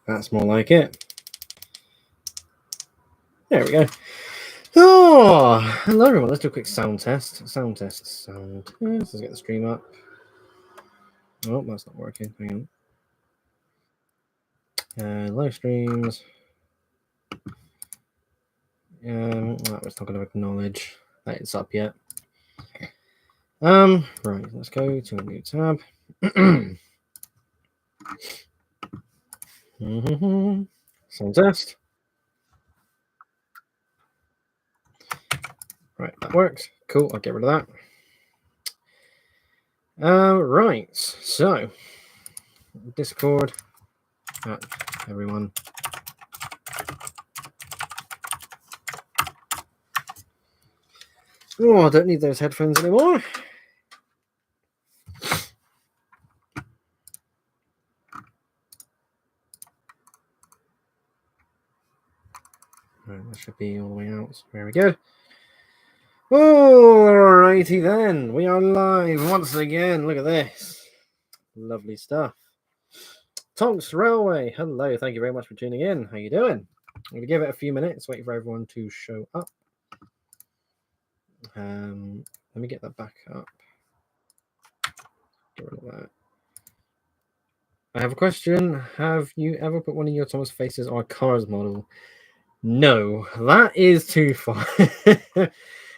That's more like it. There we go. Oh, hello everyone. Let's do a quick sound test. Let's get the stream up. Oh, that's not working. Hang on. Live streams. That was not going to acknowledge that it's up yet. Right, let's go to a new tab. Sound test. Right, that works. Cool, I'll get rid of that. Right, so Discord, everyone. Oh, I don't need those headphones anymore. Right, that should be all the way out. Very good. Alrighty then, we are live once again. Look at this. Lovely stuff. Tonks Railway, hello. Thank you very much for tuning in. How you doing? I'm going to give it a few minutes, wait for everyone to show up. Let me get that back up. Get rid of that. I have a question. Have you ever put one of your Thomas faces on a Cars model? No, that is too far.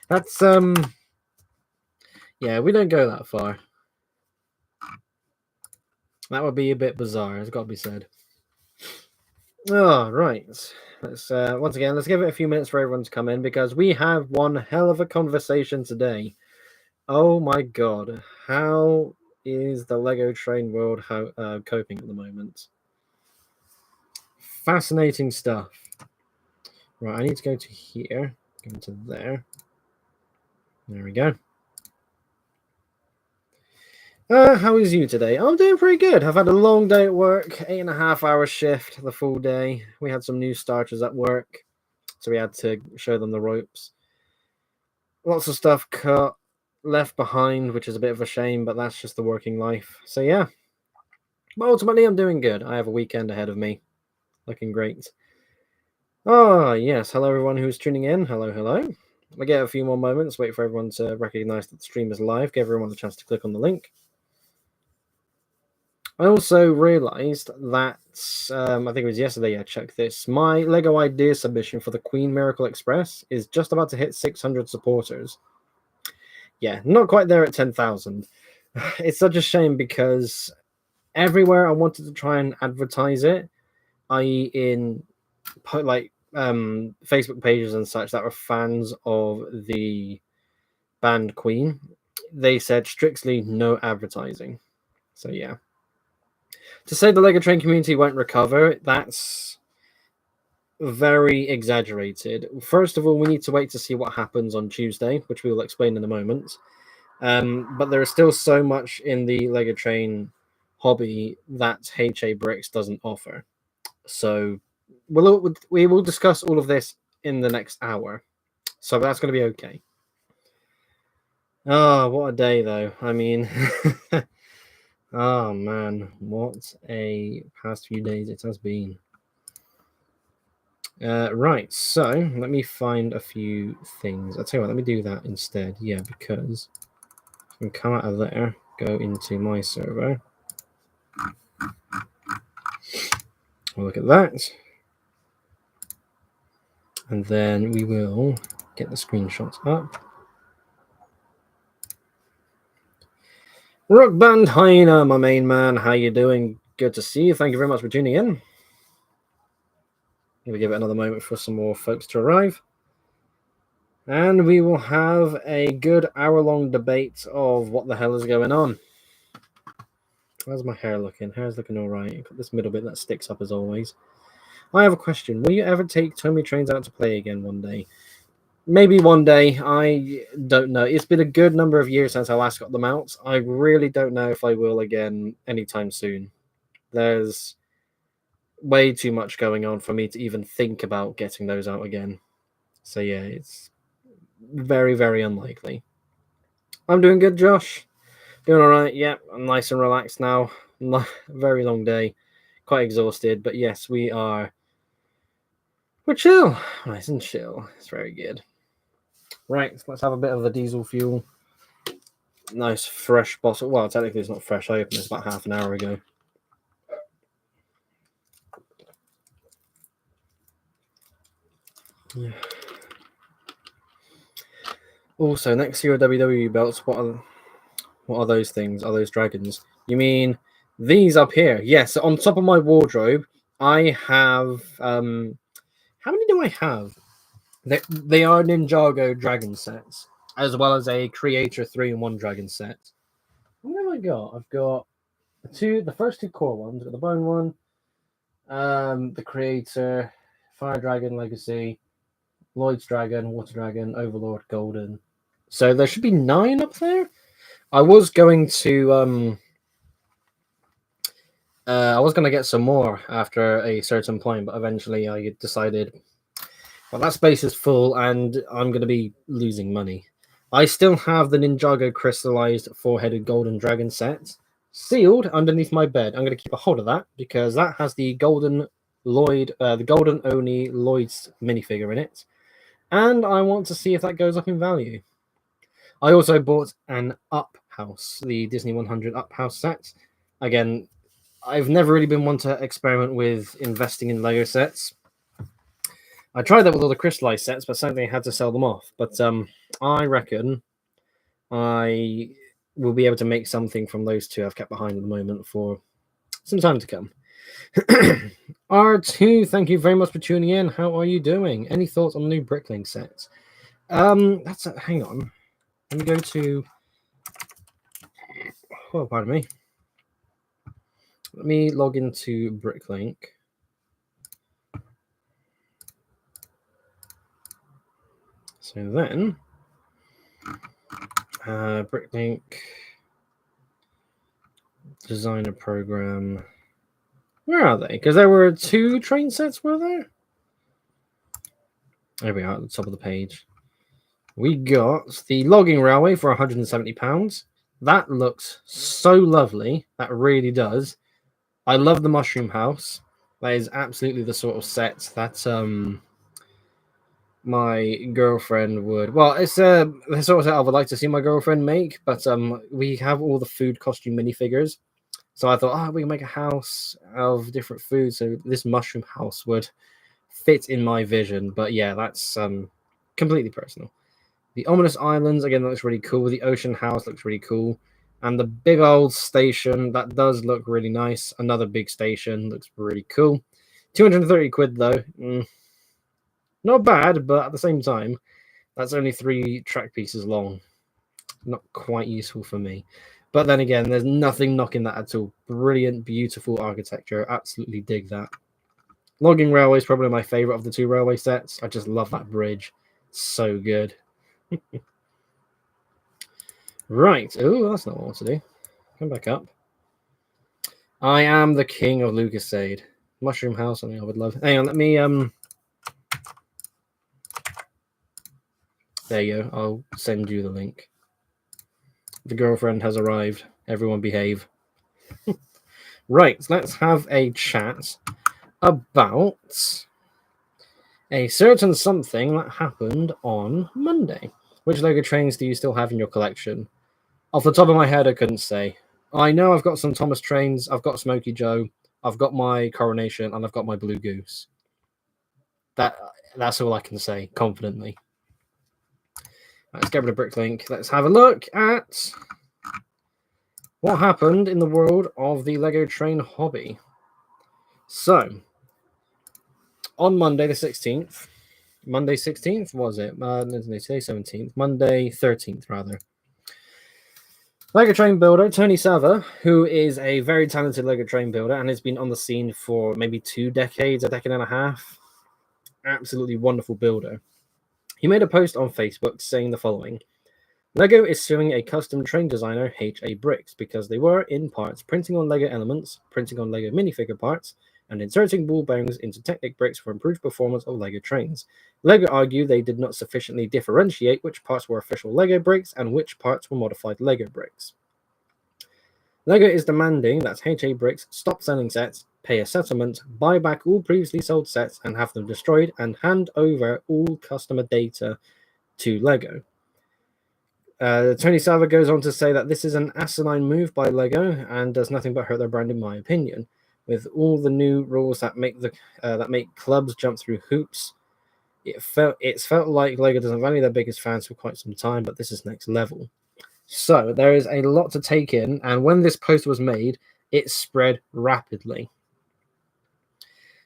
That's yeah, we don't go that far. That would be a bit bizarre, it's got to be said. Oh, right. Let's once again, let's give it a few minutes for everyone to come in because we have one hell of a conversation today. Oh my god, how is the Lego train world coping at the moment? Fascinating stuff. Right, I need to go to here, go into there. There we go. How is you today? I'm doing pretty good. I've had a long day at work, 8.5-hour shift, the full day. We had some new starters at work, so we had to show them the ropes. Lots of stuff cut, left behind, which is a bit of a shame, but that's just the working life. So yeah, but ultimately I'm doing good. I have a weekend ahead of me, looking great. Oh yes, hello everyone who's tuning in. Hello. I'll get a few more moments, wait for everyone to recognize that the stream is live, give everyone the chance to click on the link. I also realized that, I think it was yesterday I checked this, my Lego idea submission for the Queen Miracle Express is just about to hit 600 supporters. Yeah, not quite there at 10,000. It's such a shame because everywhere I wanted to try and advertise it, i.e. in like Facebook pages and such that were fans of the band Queen, they said strictly no advertising. So yeah. To say the Lego Train community won't recover, that's very exaggerated. First of all, we need to wait to see what happens on Tuesday, which we will explain in a moment. But there is still so much in the Lego Train hobby that HA Bricks doesn't offer. So we will discuss all of this in the next hour. So that's going to be okay. Oh, what a day, though. I mean, oh, man. What a past few days it has been. Right, so let me find a few things. I'll tell you what, let me do that instead. Yeah, because I can come out of there, go into my server. We'll look at that. And then we will get the screenshots up. Rock Band Hyena, my main man, how you doing? Good to see you. Thank you very much for tuning in. We'll give it another moment for some more folks to arrive. And we will have a good hour-long debate of what the hell is going on. How's my hair looking? Hair's looking all right. Got this middle bit that sticks up as always. I have a question. Will you ever take Tommy Trains out to play again one day? Maybe one day. I don't know. It's been a good number of years since I last got them out. I really don't know if I will again anytime soon. There's way too much going on for me to even think about getting those out again. So yeah, it's very, very unlikely. I'm doing good, Josh. Doing all right. Yeah, I'm nice and relaxed now. very long day, quite exhausted. But yes, we're chill, nice and chill. It's very good. Right, so let's have a bit of the diesel fuel. Nice fresh bottle. Well, technically it's not fresh. I opened this about half an hour ago. Yeah. Also, next to your WWE belts, what are those things? Are those dragons? You mean these up here? Yes, on top of my wardrobe, I have how many do I have? They are Ninjago dragon sets, as well as a Creator 3-in-1 dragon set. What have I got? I've got the first two core ones. I've got the bone one, the Creator, Fire Dragon Legacy, Lloyd's Dragon, Water Dragon, Overlord, Golden. So there should be 9 up there. I was going to get some more after a certain point, but eventually I decided, well, that space is full and I'm going to be losing money. I still have the Ninjago crystallized 4-headed golden dragon set sealed underneath my bed. I'm going to keep a hold of that because that has the golden the golden Oni Lloyd's minifigure in it, and I want to see if that goes up in value. I also bought an Up House, the Disney 100 Up House set. Again, I've never really been one to experiment with investing in Lego sets. I tried that with all the crystallized sets, but sadly I had to sell them off. But I reckon I will be able to make something from those two I've kept behind at the moment for some time to come. R2, thank you very much for tuning in. How are you doing? Any thoughts on the new Bricklink sets? Hang on. Let me go to. Oh, pardon me. Let me log into Bricklink. So then, Bricklink designer program. Where are they? Because there were 2 train sets, were there? There we are at the top of the page. We got the logging railway for £170. That looks so lovely. That really does. I love the mushroom house. That is absolutely the sort of set that my girlfriend would. Well, it's the sort of set I would like to see my girlfriend make. But we have all the food costume minifigures, so I thought, we can make a house of different food. So this mushroom house would fit in my vision. But yeah, that's completely personal. The ominous islands, again, that looks really cool. The ocean house looks really cool. And the big old station, that does look really nice. Another big station looks really cool. 230 quid, though. Not bad, but at the same time, that's only 3 track pieces long. Not quite useful for me. But then again, there's nothing knocking that at all. Brilliant, beautiful architecture. Absolutely dig that. Logging Railway is probably my favorite of the 2 railway sets. I just love that bridge. So good. Right. Oh, that's not what I want to do. Come back up. I am the king of Lucasade. Mushroom House, something I would love. Hang on, let me there you go. I'll send you the link. The girlfriend has arrived. Everyone behave. Right, so let's have a chat about a certain something that happened on Monday. Which Lego trains do you still have in your collection? Off the top of my head, I couldn't say. I know I've got some Thomas trains, I've got Smokey Joe, I've got my Coronation, and I've got my Blue Goose. That's all I can say confidently. Let's get rid of Bricklink. Let's have a look at what happened in the world of the Lego train hobby. So, on Monday the 16th, Monday 16th, was it? Today 17th, Monday 13th, rather. Lego train builder Tony Sava, who is a very talented Lego train builder and has been on the scene for maybe 2 decades, a decade and a half. Absolutely wonderful builder. He made a post on Facebook saying the following: Lego is suing a custom train designer, HA Bricks, because they were, in parts, printing on Lego elements, printing on Lego minifigure parts, and inserting ball bearings into Technic bricks for improved performance of Lego trains. Lego argued they did not sufficiently differentiate which parts were official Lego bricks and which parts were modified Lego bricks. Lego is demanding that HA Bricks stop selling sets, pay a settlement, buy back all previously sold sets and have them destroyed, and hand over all customer data to Lego. Tony Sava goes on to say that this is an asinine move by Lego and does nothing but hurt their brand, in my opinion. With all the new rules that make clubs jump through hoops, it's felt like Lego doesn't value their biggest fans for quite some time, but this is next level. So there is a lot to take in, and when this post was made, it spread rapidly.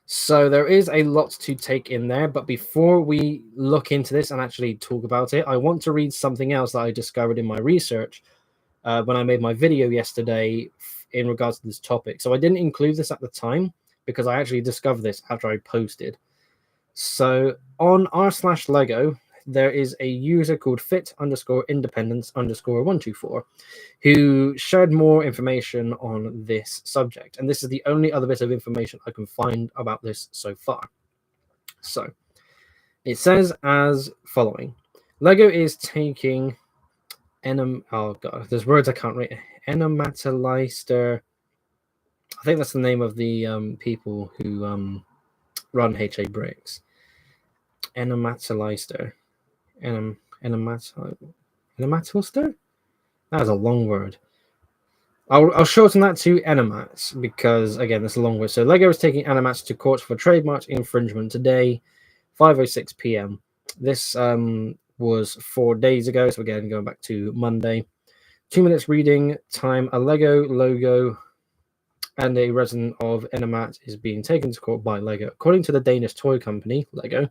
So there is a lot to take in there, but before we look into this and actually talk about it, I want to read something else that I discovered in my research when I made my video yesterday in regards to this topic. So I didn't include this at the time because I actually discovered this after I posted. So on r/Lego, there is a user called fit_independence_124 who shared more information on this subject. And this is the only other bit of information I can find about this so far. So it says as following. Lego is taking oh god, there's words I can't read. Enematalister. I think that's the name of the people who run HA Bricks. Enematalister. Enematalister? That is a long word. I'll shorten that to Enemats because, again, that's a long word. So Lego is taking Enemats to court for trademark infringement today, 5:06 p.m. This was 4 days ago, so again, going back to Monday. 2 minutes reading time. A Lego logo and a resident of Enemat is being taken to court by Lego. According to the Danish toy company, Lego,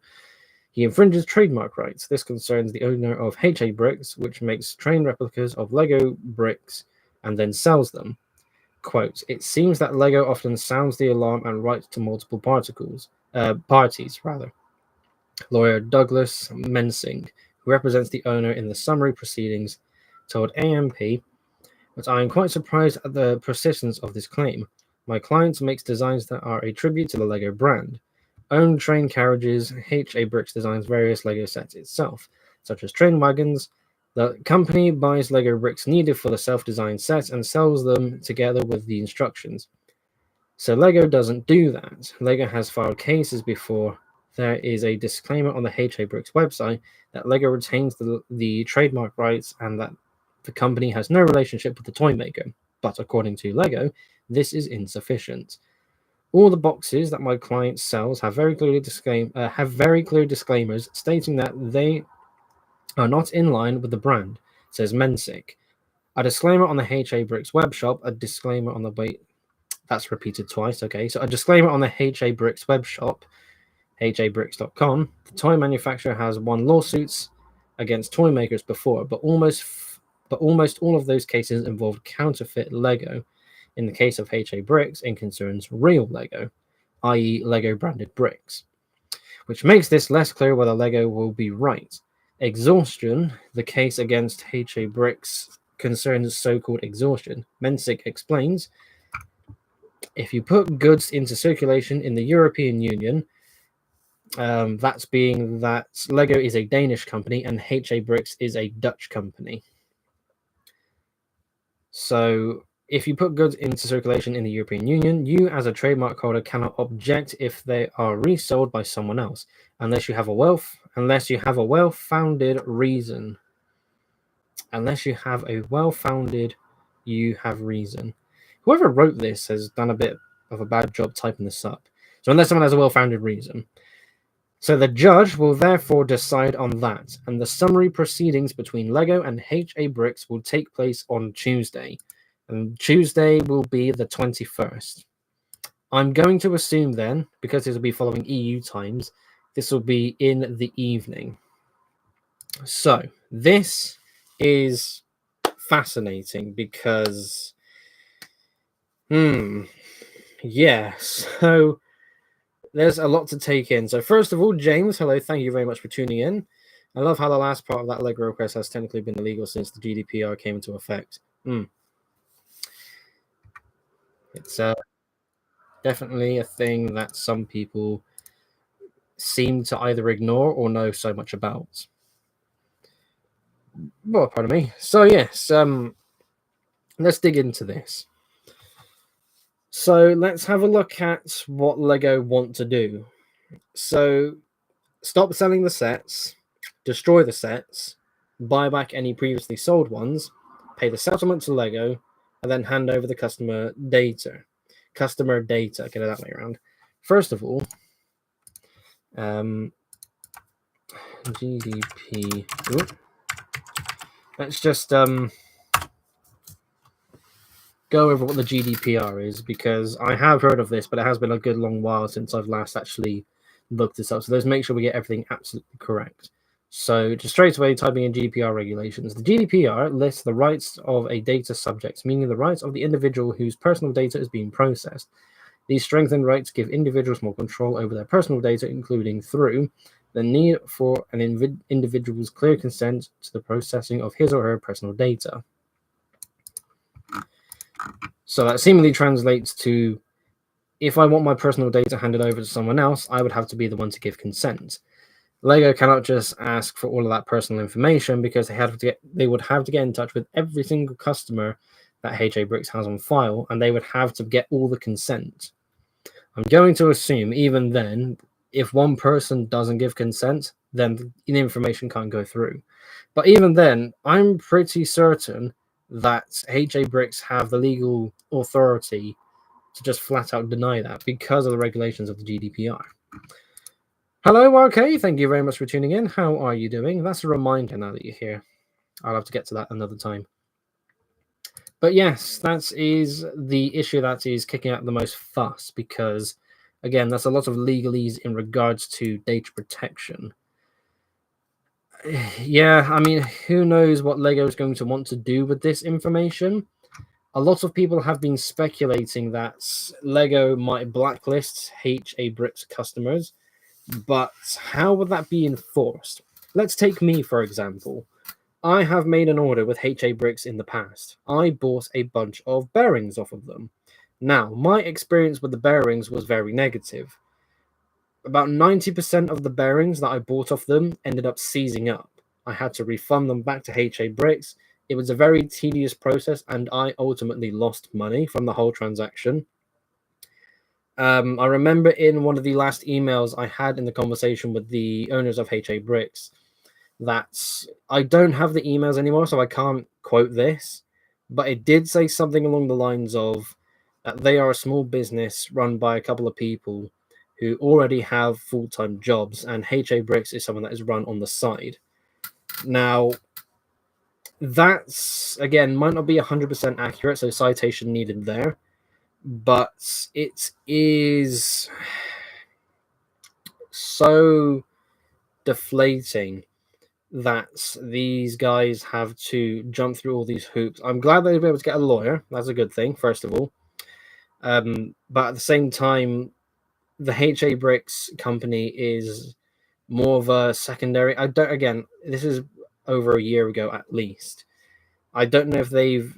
he infringes trademark rights. This concerns the owner of HA Bricks, which makes train replicas of Lego bricks and then sells them. Quote, it seems that Lego often sounds the alarm and writes to multiple parties. Lawyer Douglas Mensing, who represents the owner in the summary proceedings, told AMP, but I am quite surprised at the persistence of this claim. My client makes designs that are a tribute to the Lego brand. Own train carriages, HA Bricks designs various Lego sets itself, such as train wagons. The company buys Lego bricks needed for the self-designed sets and sells them together with the instructions. So Lego doesn't do that. Lego has filed cases before. There is a disclaimer on the HA Bricks website that Lego retains the trademark rights and that the company has no relationship with the toy maker. But according to Lego, this is insufficient. All the boxes that my client sells have very clear disclaimers stating that they are not in line with the brand, says Mensick. A disclaimer on the HA Bricks web shop, a disclaimer on the that's repeated twice, okay. So a disclaimer on the HA Bricks web shop, habricks.com. The toy manufacturer has won lawsuits against toy makers before, but almost all of those cases involved counterfeit Lego. In the case of HA Bricks, it concerns real Lego, i.e. Lego branded bricks, which makes this less clear whether Lego will be right. Exhaustion, the case against HA Bricks concerns so-called exhaustion. Mensick explains, if you put goods into circulation in the European Union, that's being that Lego is a Danish company and HA Bricks is a Dutch company. So if you put goods into circulation in the European Union, you as a trademark holder cannot object if they are resold by someone else, unless you have a well-founded reason. You have reason. Whoever wrote this has done a bit of a bad job typing this up. So unless someone has a well-founded reason. So the judge will therefore decide on that, and the summary proceedings between Lego and HA Bricks will take place on Tuesday. And Tuesday will be the 21st. I'm going to assume then, because this will be following EU times, this will be in the evening. So this is fascinating because, yeah, so there's a lot to take in. So first of all, James, hello, thank you very much for tuning in. I love how the last part of that Lego request has technically been illegal since the GDPR came into effect. It's definitely a thing that some people seem to either ignore or know so much about. Well, pardon me. So yes, let's dig into this. So let's have a look at what Lego want to do. So stop selling the sets, destroy the sets, buy back any previously sold ones, pay the settlement to Lego, and then hand over the customer data. Customer data, get it that way around. First of all, GDP. Ooh. Let's just go over what the GDPR is, because I have heard of this, but it has been a good long while since I've last actually looked this up. So let's make sure we get everything absolutely correct. So just straight away typing in GDPR regulations. The GDPR lists the rights of a data subject, meaning the rights of the individual whose personal data is being processed. These strengthened rights give individuals more control over their personal data, including through the need for an individual's clear consent to the processing of his or her personal data. So that seemingly translates to, if I want my personal data handed over to someone else, I would have to be the one to give consent. Lego cannot just ask for all of that personal information, because they would have to get in touch with every single customer that HA Bricks has on file, and they would have to get all the consent. I'm going to assume even then, if one person doesn't give consent, then the information can't go through. But even then, I'm pretty certain that HA Bricks have the legal authority to just flat out deny that, because of the regulations of the GDPR. Hello, RK. Thank you very much for tuning in. How are you doing? That's a reminder now that you're here. I'll have to get to that another time. But yes, that is the issue that is kicking out the most fuss, because, again, that's a lot of legalese in regards to data protection. Yeah, I mean, who knows what Lego is going to want to do with this information? A lot of people have been speculating that Lego might blacklist HA Bricks customers, but how would that be enforced? Let's take me, for example. I have made an order with HA Bricks in the past. I bought a bunch of bearings off of them. Now, my experience with the bearings was very negative. About 90% of the bearings that I bought off them ended up seizing up. I had to refund them back to HA Bricks. It was a very tedious process, and I ultimately lost money from the whole transaction. I remember in one of the last emails I had in the conversation with the owners of HA Bricks, that I don't have the emails anymore, so I can't quote this, but it did say something along the lines of that they are a small business run by a couple of people who already have full-time jobs, and HA Bricks is someone that is run on the side. Now, that's, again, might not be 100% accurate, so citation needed there, but it is so deflating that these guys have to jump through all these hoops. I'm glad they'll be able to get a lawyer. That's a good thing, first of all. But at the same time, the HA Bricks company is more of a secondary. Again, this is over a year ago at least. I don't know if they've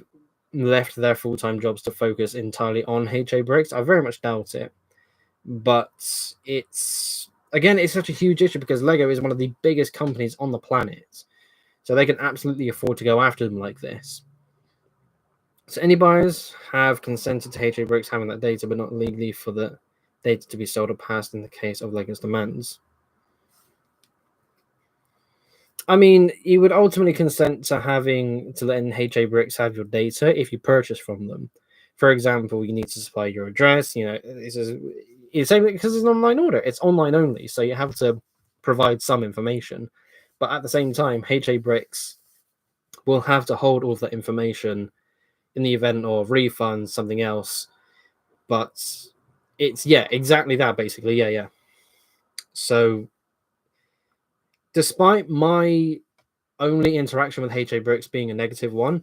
left their full-time jobs to focus entirely on HA Bricks. I very much doubt it. But it's such a huge issue, because Lego is one of the biggest companies on the planet. So they can absolutely afford to go after them like this. So any buyers have consented to HA Bricks having that data, but not legally for the data to be sold or passed in the case of Lego's demands. I mean, you would ultimately consent to letting HA Bricks have your data if you purchase from them. For example, you need to supply your address. It's same because it's an online order. It's online only, so you have to provide some information. But at the same time, HA Bricks will have to hold all that information in the event of refunds, something else. But it's, exactly that, basically. Yeah. So despite my only interaction with HA Bricks being a negative one,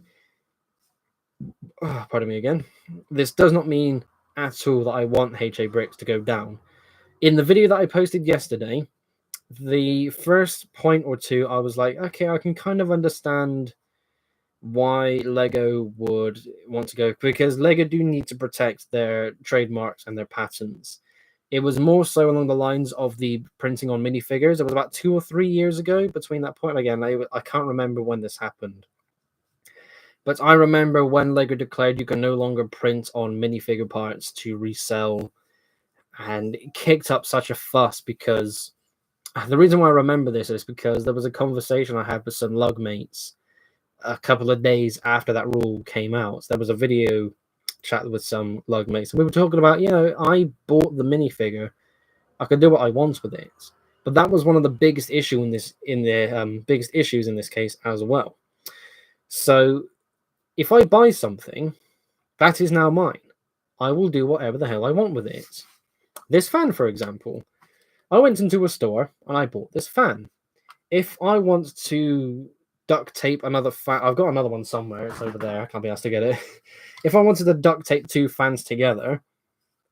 pardon me again, this does not mean at all that I want HA Bricks to go down. In the video that I posted yesterday, the first point or two, I was like, okay, I can kind of understand why Lego would want to go, because Lego do need to protect their trademarks and their patents. It was more so along the lines of the printing on minifigures. It was about 2 or 3 years ago between that point. Again, I can't remember when this happened. But I remember when Lego declared you can no longer print on minifigure parts to resell, and it kicked up such a fuss because the reason why I remember this is because there was a conversation I had with some lug mates a couple of days after that rule came out. There was a video chat with some lug mates, and we were talking about, I bought the minifigure, I can do what I want with it. But that was one of the biggest biggest issues in this case as well. So if I buy something, that is now mine. I will do whatever the hell I want with it. This fan, for example, I went into a store and I bought this fan. If I want to duct tape another fan, I've got another one somewhere. It's over there. I can't be asked to get it. If I wanted to duct tape two fans together,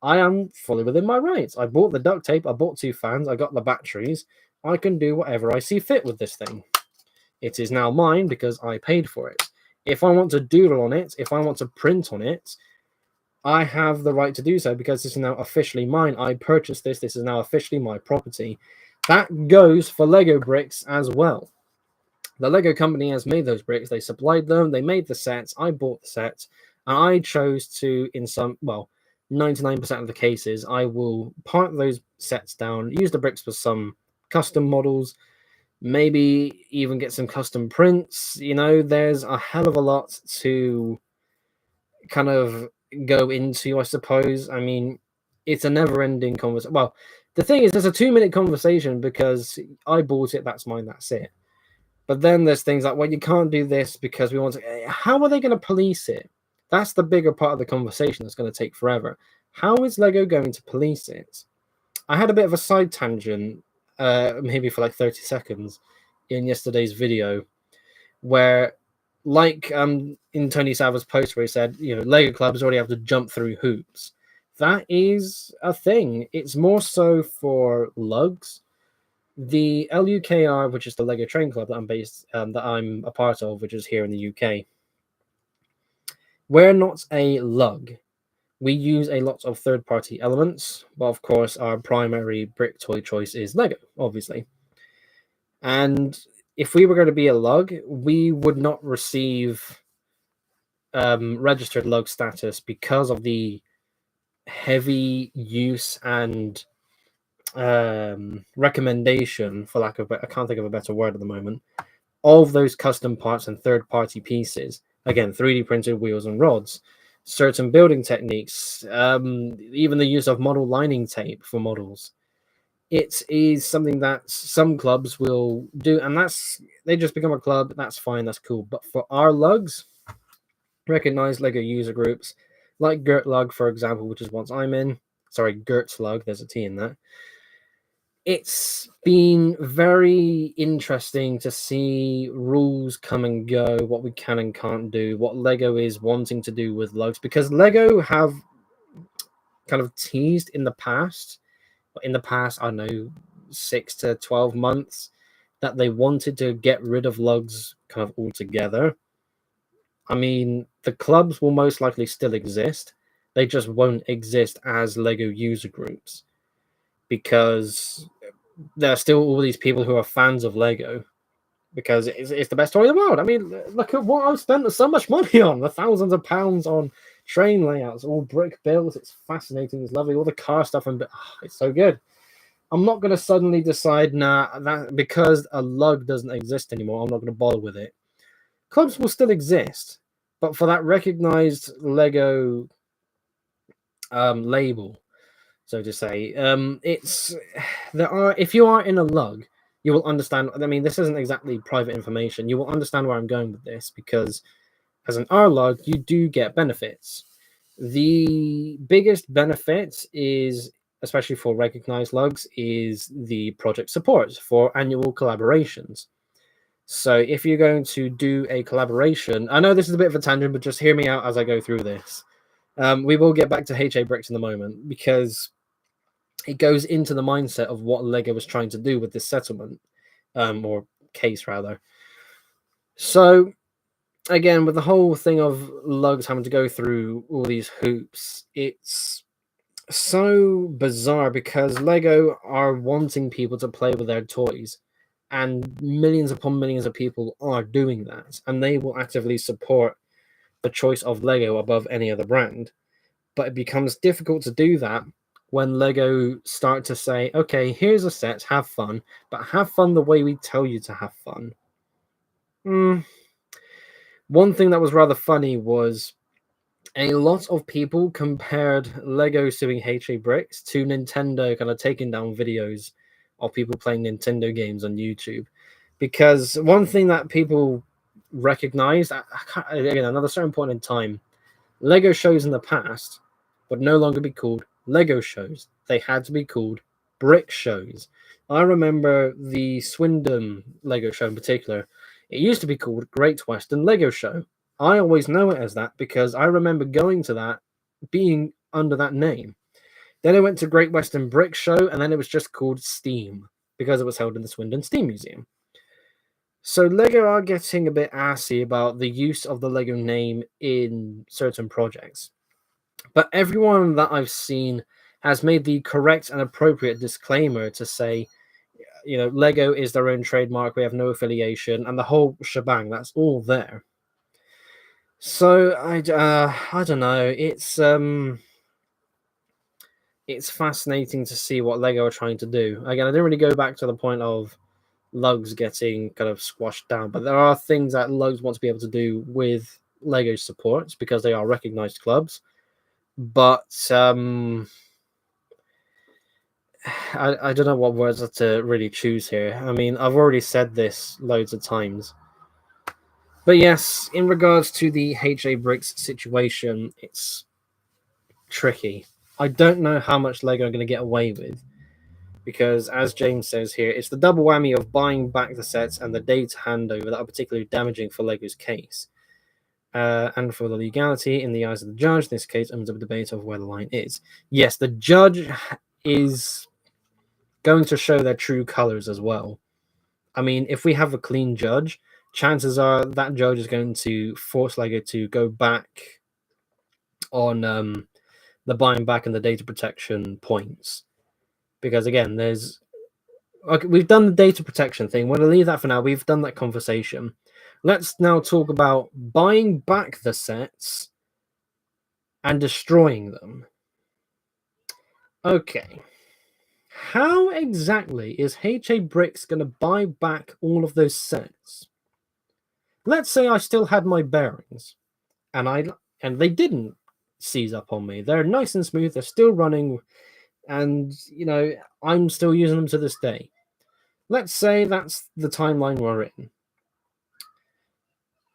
I am fully within my rights. I bought the duct tape. I bought two fans. I got the batteries. I can do whatever I see fit with this thing. It is now mine because I paid for it. If I want to doodle on it, if I want to print on it, I have the right to do so because this is now officially mine. I purchased this. This is now officially my property. That goes for Lego bricks as well. The Lego company has made those bricks. They supplied them. They made the sets. I bought the sets. And I chose to, 99% of the cases, I will part those sets down, use the bricks for some custom models, maybe even get some custom prints. There's a hell of a lot to kind of go into, I suppose. I mean, it's a never-ending conversation. Well, the thing is, there's a 2-minute conversation because I bought it, that's mine, that's it. But then there's things like, well, you can't do this because we want to. How are they going to police it? That's the bigger part of the conversation that's going to take forever. How is Lego going to police it? I had a bit of a side tangent, maybe for like 30 seconds in yesterday's video, where, like in Tony Sava's post where he said, Lego clubs already have to jump through hoops. That is a thing. It's more so for lugs. The LUKR, which is the Lego Train Club that I'm a part of, which is here in the UK, we're not a lug. We use a lot of third-party elements, but of course our primary brick toy choice is Lego, obviously. And if we were going to be a lug, we would not receive registered lug status because of the heavy use and recommendation, for lack of I can't think of a better word at the moment, of those custom parts and third-party pieces. Again, 3D printed wheels and rods, certain building techniques, even the use of model lining tape for models. It is something that some clubs will do, and they just become a club. That's fine, that's cool. But for our lugs, recognized Lego user groups like Gert Lug, for example, which is what I'm in. Sorry, Gert's Lug. There's a T in that. It's been very interesting to see rules come and go, what we can and can't do, what Lego is wanting to do with lugs, because Lego have kind of teased in the past, I don't know, 6 to 12 months, that they wanted to get rid of lugs kind of altogether. I mean, the clubs will most likely still exist. They just won't exist as Lego user groups because there are still all these people who are fans of Lego because it's the best toy in the world. I mean, look at what I've spent so much money on, the thousands of pounds on train layouts, all brick builds. It's fascinating. It's lovely. All the car stuff, and it's so good. I'm not going to suddenly decide, that because a lug doesn't exist anymore, I'm not going to bother with it. Clubs will still exist, but for that recognized Lego label, so to say, if you are in a lug, you will understand. I mean, this isn't exactly private information. You will understand where I'm going with this because as an R lug, you do get benefits. The biggest benefit is, especially for recognized lugs, is the project support for annual collaborations. So if you're going to do a collaboration, I know this is a bit of a tangent, but just hear me out as I go through this. We will get back to HA Bricks in a moment because it goes into the mindset of what Lego was trying to do with this settlement, or case rather. So again, with the whole thing of lugs having to go through all these hoops, it's so bizarre because Lego are wanting people to play with their toys, and millions upon millions of people are doing that, and they will actively support the choice of Lego above any other brand. But it becomes difficult to do that when Lego start to say, okay, here's a set, have fun, but have fun the way we tell you to have fun. One thing that was rather funny was a lot of people compared Lego suing HA Bricks to Nintendo kind of taking down videos of people playing Nintendo games on YouTube. Because one thing that people recognized, again, another certain point in time, Lego shows in the past would no longer be called Lego shows. They had to be called brick shows. I remember the Swindon Lego show in particular. It used to be called Great Western Lego Show. I always know it as that because I remember going to that being under that name. Then I went to Great Western Brick Show, and then it was just called Steam because it was held in the Swindon Steam Museum. So Lego are getting a bit assy about the use of the Lego name in certain projects. But everyone that I've seen has made the correct and appropriate disclaimer to say, Lego is their own trademark, we have no affiliation, and the whole shebang, that's all there. So I don't know. It's fascinating to see what Lego are trying to do. Again, I didn't really go back to the point of Lugs getting kind of squashed down, but there are things that Lugs want to be able to do with Lego supports because they are recognized clubs. But I don't know what words to really choose here. I mean, I've already said this loads of times. But yes, in regards to the HA Bricks situation, it's tricky. I don't know how much Lego are going to get away with. Because, as James says here, it's the double whammy of buying back the sets and the data handover that are particularly damaging for Lego's case. And for the legality in the eyes of the judge, this case opens up a debate of where the line is. Yes, the judge is going to show their true colors as well. I mean, if we have a clean judge, chances are that judge is going to force Lego to go back on the buying back and the data protection points. Because again, we've done the data protection thing. We're going to leave that for now. We've done that conversation. Let's now talk about buying back the sets and destroying them. Okay. How exactly is HA Bricks going to buy back all of those sets? Let's say I still had my bearings and they didn't seize up on me. They're nice and smooth. They're still running. And, I'm still using them to this day. Let's say that's the timeline we're in.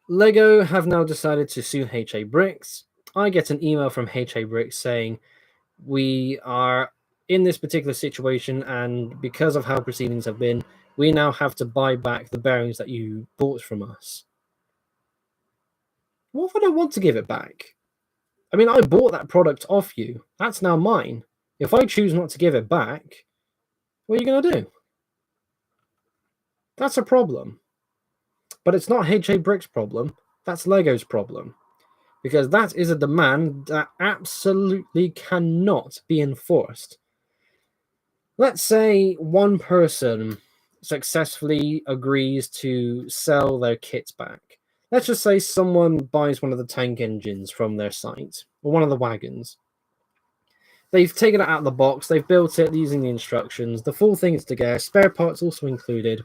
Lego have now decided to sue HA Bricks. I get an email from HA Bricks saying, we are in this particular situation, and because of how proceedings have been, we now have to buy back the bearings that you bought from us. What if I don't want to give it back? I mean, I bought that product off you. That's now mine. If I choose not to give it back, what are you going to do? That's a problem. But it's not HA Bricks' problem. That's Lego's problem. Because that is a demand that absolutely cannot be enforced. Let's say one person successfully agrees to sell their kits back. Let's just say someone buys one of the tank engines from their site, or one of the wagons. They've taken it out of the box, they've built it using the instructions, the full thing is together, spare parts also included.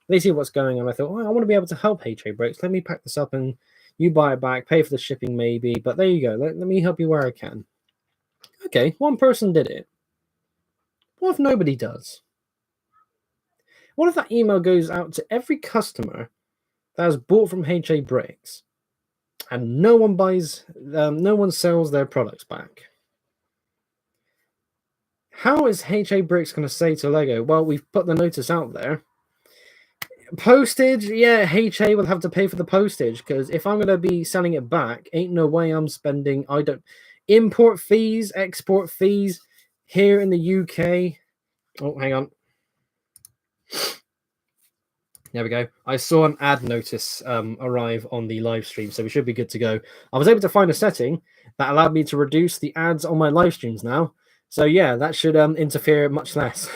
They see what's going on. I thought, I want to be able to help HA Bricks. Let me pack this up and you buy it back, pay for the shipping maybe, but there you go. Let me help you where I can. Okay, one person did it. What if nobody does? What if that email goes out to every customer that has bought from HA Bricks and no one sells their products back? How is HA Bricks going to say to Lego, well, we've put the notice out there. Postage, yeah, HA will have to pay for the postage because if I'm going to be selling it back, ain't no way I'm spending, import fees, export fees here in the UK. Oh, hang on. There we go. I saw an ad notice arrive on the live stream, so we should be good to go. I was able to find a setting that allowed me to reduce the ads on my live streams now. So yeah, that should interfere much less.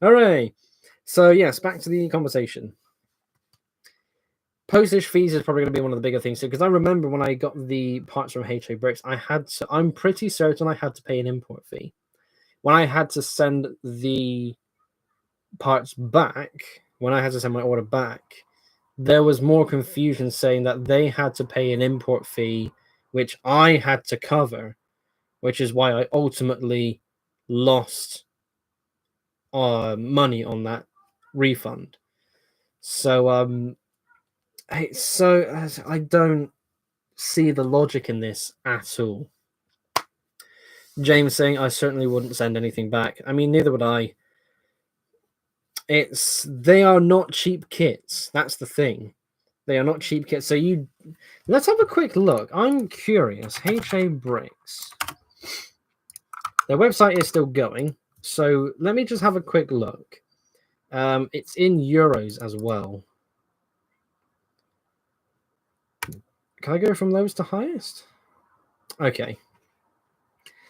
All right. So yes, back to the conversation. Postage fees is probably going to be one of the bigger things too, because I remember when I got the parts from HA Bricks, I'm pretty certain I had to pay an import fee. When I had to send the parts back, when I had to send my order back, there was more confusion saying that they had to pay an import fee, which I had to cover, which is why I ultimately lost money on that refund. So I don't see the logic in this at all. James saying I certainly wouldn't send anything back. I mean, neither would I. They are not cheap kits. That's the thing. They are not cheap kits. So let's have a quick look. I'm curious. HA Bricks. Their website is still going. So let me just have a quick look. It's in euros as well. Can I go from lowest to highest? Okay.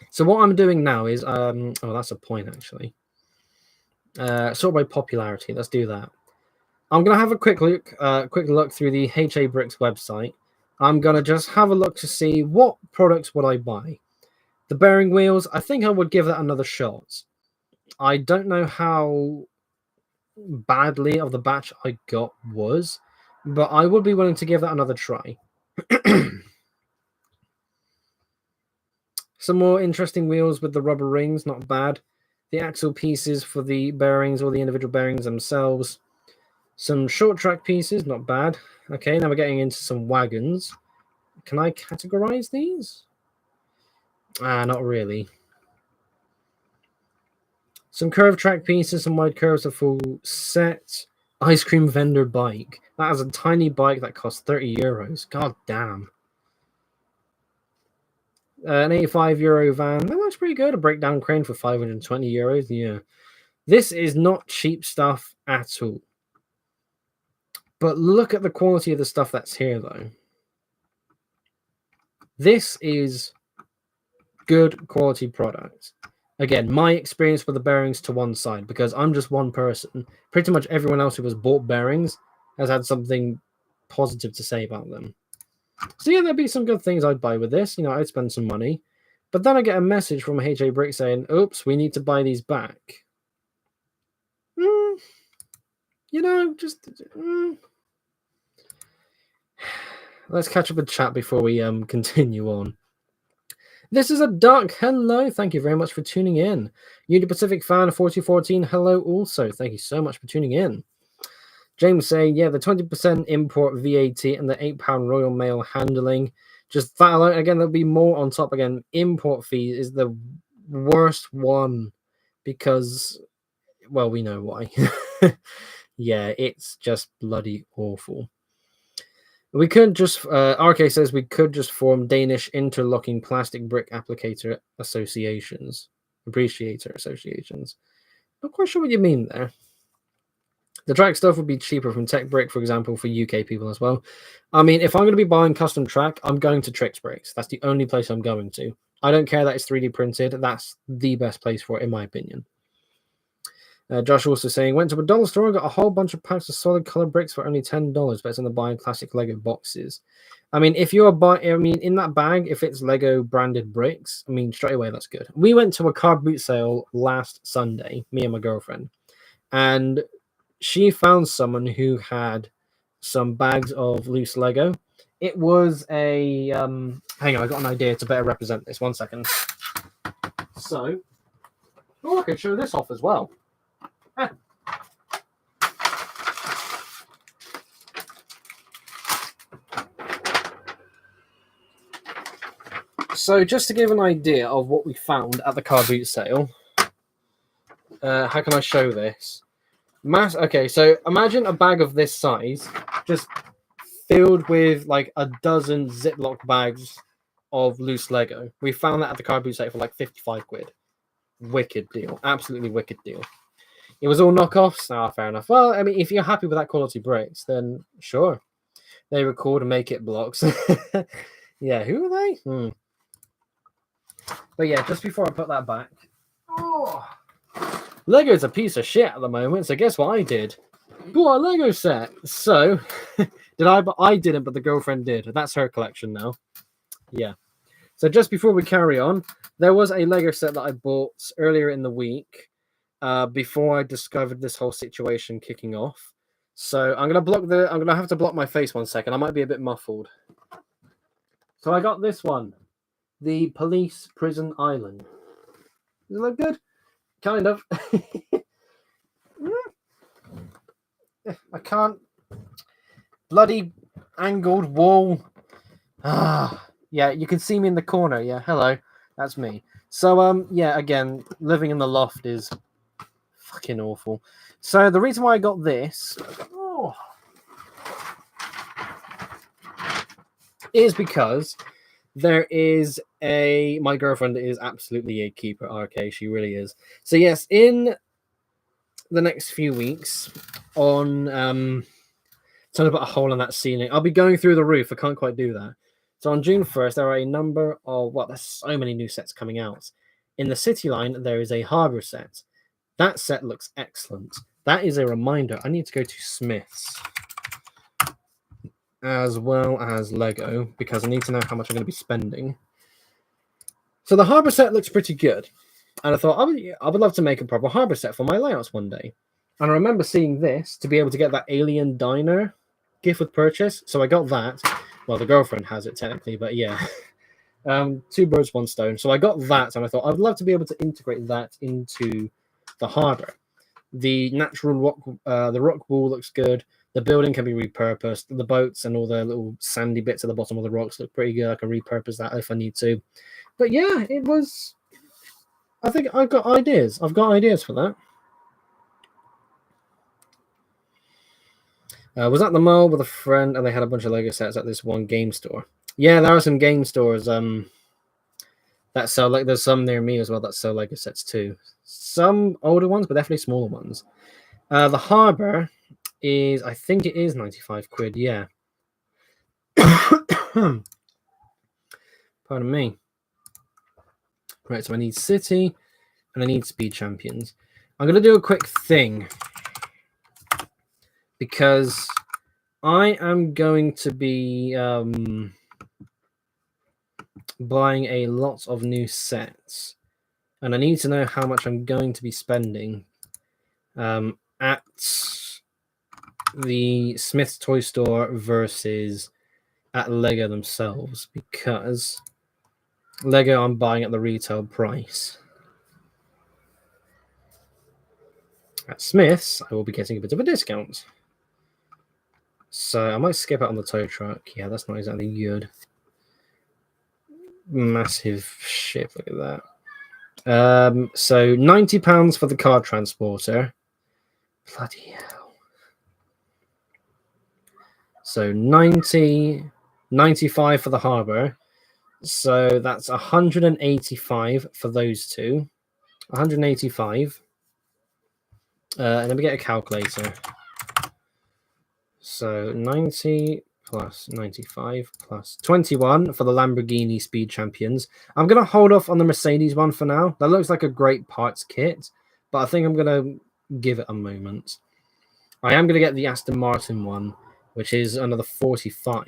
So what I'm doing now is, oh, that's a point actually. Sort by popularity. Let's do that. I'm gonna have a quick look through the HA Bricks website. I'm gonna just have a look to see what products would I buy. The bearing wheels, I think I would give that another shot. I don't know how badly of the batch I got was, but I would be willing to give that another try. Some more interesting wheels with the rubber rings, not bad. The axle pieces for the bearings or the individual bearings themselves. Some short track pieces, not bad. Okay, now we're getting into some wagons. Can I categorize these? Not really. Some curved track pieces, some wide curves, a full set. Ice cream vendor bike. That is a tiny bike that costs 30 euros. God damn. An 85 euro van. That looks pretty good. A breakdown crane for 520 euros. Yeah. This is not cheap stuff at all. But look at the quality of the stuff that's here, though. This is good quality product. Again, my experience with the bearings to one side, because I'm just one person. Pretty much everyone else who has bought bearings has had something positive to say about them. So yeah, there'd be some good things I'd buy with this. You know, I'd spend some money. But then I get a message from HA Brick saying, oops, we need to buy these back. You know, just... Let's catch up with chat before we continue on. This is a duck. Hello. Thank you very much for tuning in. Union Pacific fan 4014. Hello also. Thank you so much for tuning in. James saying, yeah, the 20% import VAT and the £8 Royal Mail handling. Just that alone. Again, there'll be more on top. Again, import fee is the worst one because, well, we know why. Yeah, it's just bloody awful. We could just, RK says we could just form Danish interlocking plastic brick applicator associations, appreciator associations. Not quite sure what you mean there. The track stuff would be cheaper from Tech Brick, for example, for UK people as well. I mean, if I'm going to be buying custom track, I'm going to Trix Bricks. That's the only place I'm going to. I don't care that it's 3D printed. That's the best place for it, in my opinion. Josh also saying, went to a dollar store and got a whole bunch of packs of solid color bricks for only $10, but it's in the buying classic Lego boxes. I mean, if you're buying, I mean, in that bag, if it's Lego branded bricks, I mean, straight away, that's good. We went to a car boot sale last Sunday, me and my girlfriend, and she found someone who had some bags of loose Lego. It was a, hang on, I got an idea to better represent this. 1 second. So, oh, I could show this off as well. So just to give an idea of what we found at the car boot sale, how can I show this? Okay, so imagine a bag of this size just filled with like a dozen Ziploc bags of loose Lego. We found that at the car boot sale for like 55 quid. Wicked deal. Absolutely wicked deal. It was all knockoffs. Fair enough. Well, I mean, if you're happy with that quality bricks, then sure. They record and make it blocks. Yeah, who are they? But yeah, just before I put that back. Oh, Lego's a piece of shit at the moment, so guess what I did? Bought a Lego set. So, Did I? But I didn't, but the girlfriend did. That's her collection now. Yeah. So just before we carry on, there was a Lego set that I bought earlier in the week, before I discovered this whole situation kicking off. So I'm gonna have to block my face 1 second. I might be a bit muffled. So I got this one, the Police Prison Island. Does it look good? Kind of. I can't. Bloody angled wall. Ah, yeah, you can see me in the corner. Yeah, hello, that's me. So yeah, again, living in the loft is fucking awful. So the reason why I got this is because there is my girlfriend is absolutely a keeper, RK. She really is. So yes, in the next few weeks, on trying to put a hole in that ceiling. I'll be going through the roof. I can't quite do that. So on June 1st, there are a number of there's so many new sets coming out. In the City line, there is a Harbour set. That set looks excellent. That is a reminder. I need to go to Smith's as well as Lego because I need to know how much I'm going to be spending. So the Harbour set looks pretty good. And I thought, I would love to make a proper Harbour set for my layouts one day. And I remember seeing this to be able to get that Alien Diner gift with purchase. So I got that. Well, the girlfriend has it technically, but yeah. Two birds, one stone. So I got that, and I thought I'd love to be able to integrate that into the harbour. The natural rock, the rock wall looks good. The building can be repurposed. The boats and all the little sandy bits at the bottom of the rocks look pretty good. I can repurpose that if I need to. But yeah, it was. I think I've got ideas. I've got ideas for that. Was at the mall with a friend, and they had a bunch of Lego sets at this one game store. Yeah, there are some game stores that sell like there's some near me as well that sell Lego sets too. Some older ones, but definitely smaller ones. The Harbour is, I think it is 95 quid. Yeah. Pardon me. Right, so I need City and I need Speed Champions. I'm gonna do a quick thing because I am going to be buying a lot of new sets, and I need to know how much I'm going to be spending at the Smith's Toy Store versus at Lego themselves, because Lego I'm buying at the retail price. At Smith's, I will be getting a bit of a discount. So I might skip out on the tow truck. Yeah, that's not exactly good. Massive ship, look at that. So £90 for the car transporter. Bloody hell. So 95 for the harbour. So that's 185 for those two. 185. And then we get a calculator. So 90 plus 95 plus 21 for the Lamborghini Speed Champions. I'm going to hold off on the Mercedes one for now. That looks like a great parts kit, but I think I'm going to give it a moment. I am going to get the Aston Martin one, which is another 45.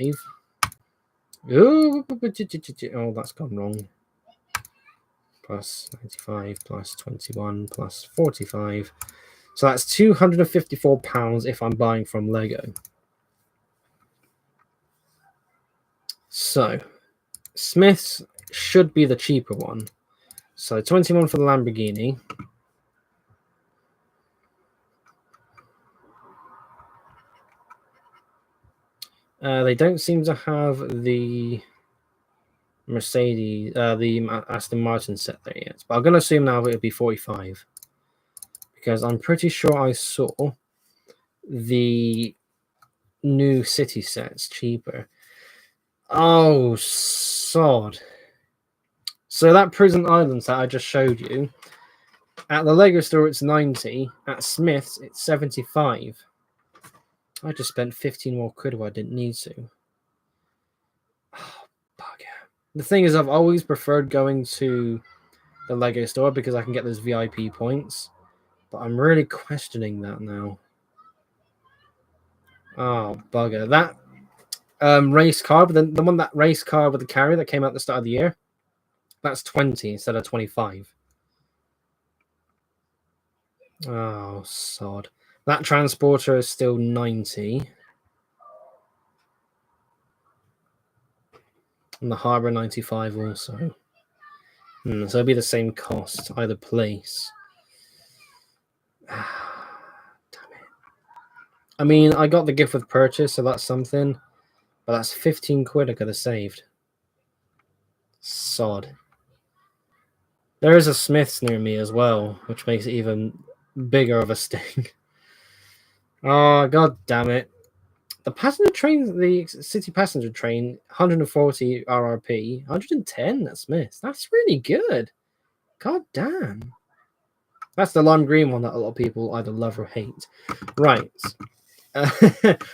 Ooh, oh, that's gone wrong. Plus 95 plus 21 plus 45. So that's £254 if I'm buying from Lego. So Smith's should be the cheaper one. So 21 for the Lamborghini. They don't seem to have the Mercedes, the Aston Martin set there yet. But I'm going to assume now it would be 45. Because I'm pretty sure I saw the new City sets cheaper. Oh, sod. So that Prison Island set I just showed you, at the Lego store it's 90, at Smith's it's 75. I just spent 15 more quid where I didn't need to. Oh, bugger. The thing is, I've always preferred going to the Lego store because I can get those VIP points, but I'm really questioning that now. Oh, bugger. Race car, but the one that race car with the carrier that came out at the start of the year, that's 20 instead of 25. Oh, sod. That transporter is still 90. And the Harbor 95 also. So it'll be the same cost, either place. Damn it. I mean, I got the gift with purchase, so that's something. But that's 15 quid I could have saved. Sod. There is a Smith's near me as well, which makes it even bigger of a sting. Oh, god damn it. The passenger train, the city passenger train, 140 RRP, 110 at Smith's. That's really good. God damn. That's the lime green one that a lot of people either love or hate. Right.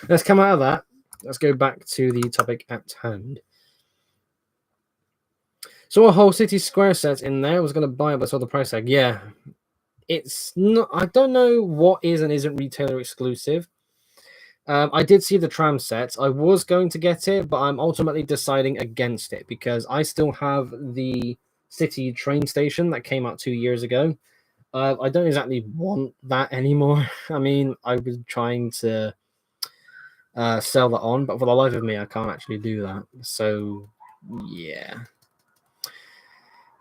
Let's come out of that. Let's go back to the topic at hand. So a whole city square set in there. I was going to buy it, but I saw the price tag. Yeah. It's not. I don't know what is and isn't retailer exclusive. I did see the tram set. I was going to get it, but I'm ultimately deciding against it because I still have the city train station that came out 2 years ago. I don't exactly want that anymore. I mean, I was trying to sell that on, but for the life of me, I can't actually do that. So, yeah.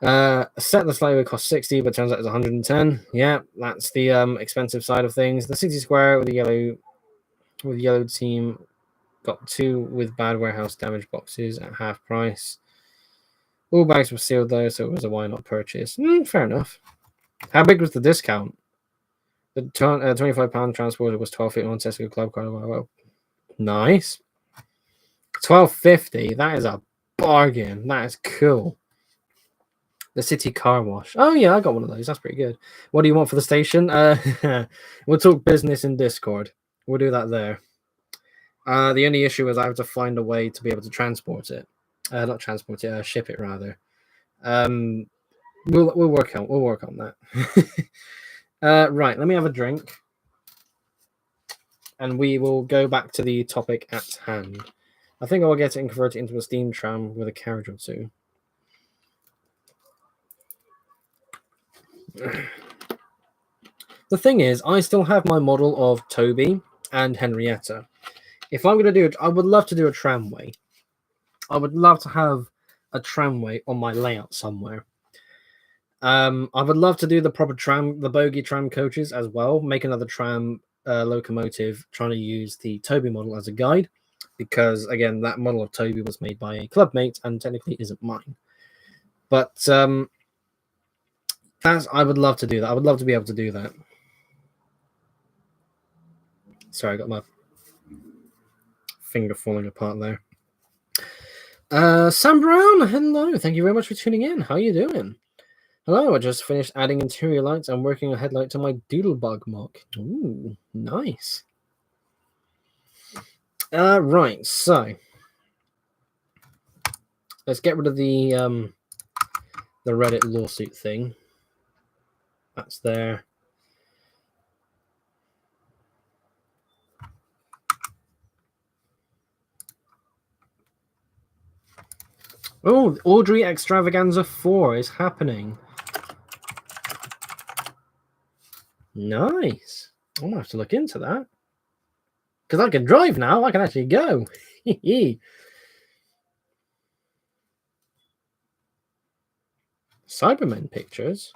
A set that's likely would cost 60, but turns out it's 110. Yeah, that's the expensive side of things. The city square with the yellow team got 2 with bad warehouse damage boxes at half price. All bags were sealed though, so it was a why not purchase. Fair enough. How big was the discount? The £25 transporter was £12.50 on Tesco Club Card. Well, nice. £12.50. That is a bargain. That is cool. The city car wash. Oh yeah, I got one of those. That's pretty good. What do you want for the station? We'll talk business in Discord. We'll do that there. The only issue is I have to find a way to be able to transport it. Not transport it, ship it rather. We'll work on that. Right, let me have a drink, and we will go back to the topic at hand. I think I'll get it and convert it into a steam tram with a carriage or two. The thing is, I still have my model of Toby and Henrietta. If I'm going to do it, I would love to do a tramway. I would love to have a tramway on my layout somewhere. I would love to do the proper tram, the bogie tram coaches as well. Make another tram locomotive, trying to use the Toby model as a guide, because again, that model of Toby was made by a clubmate and technically isn't mine. But I would love to do that. I would love to be able to do that. Sorry, I got my finger falling apart there. Sam Brown, hello. Thank you very much for tuning in. How are you doing? Hello, I just finished adding interior lights and working a headlight to my Doodlebug mock. Ooh, nice. Right, so let's get rid of the Reddit lawsuit thing. That's there. Oh, Audrey Extravaganza 4 is happening. Nice. I'm going to have to look into that. Because I can drive now. I can actually go. Cybermen pictures.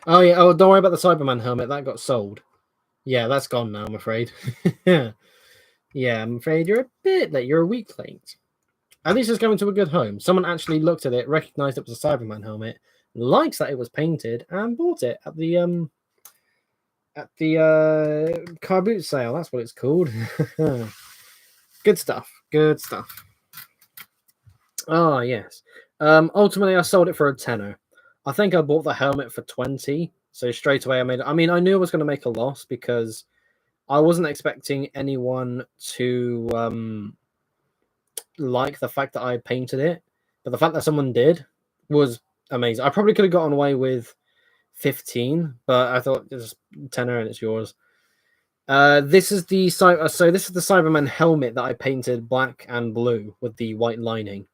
Oh, yeah. Oh, don't worry about the Cyberman helmet. That got sold. Yeah, that's gone now, I'm afraid. Yeah, I'm afraid you're a bit late. You're a week late. At least it's going to a good home. Someone actually looked at it, recognized it was a Cyberman helmet, likes that it was painted, and bought it at the car boot sale. That's what it's called. Good stuff. Good stuff. Oh yes. Ultimately, I sold it for a tenner. I think I bought the helmet for 20. So straight away, I made it. I mean, I knew I was going to make a loss because I wasn't expecting anyone to like the fact that I painted it, but the fact that someone did was amazing. I probably could have gotten away with 15, but I thought it's tenner and it's yours. This is the Cyberman helmet that I painted black and blue with the white lining.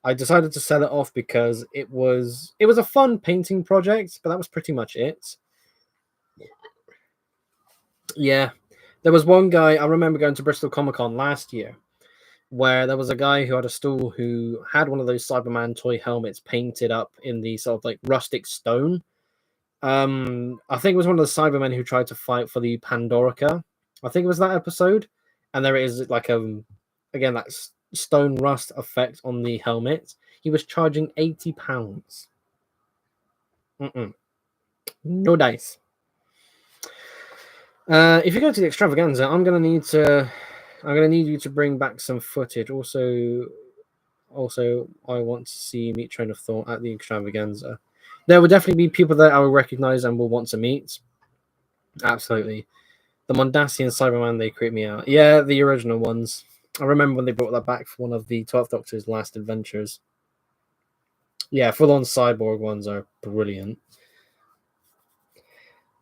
I decided to sell it off because it was a fun painting project, but that was pretty much it. Yeah, there was one guy I remember going to Bristol Comic Con last year, where there was a guy who had a stall who had one of those Cyberman toy helmets painted up in the sort of like rustic stone. I think it was one of the Cybermen who tried to fight for the Pandorica. I think it was that episode, and there is like again that stone rust effect on the helmet. He was charging £80. No dice. If you go to the extravaganza, I'm gonna need you to bring back some footage. Also, I want to see Meet Train of Thought at the extravaganza. There will definitely be people that I will recognize and will want to meet. Absolutely. The Mondasian Cyberman, they creep me out. Yeah, the original ones. I remember when they brought that back for one of the 12th Doctor's last adventures. Yeah, full-on cyborg ones are brilliant.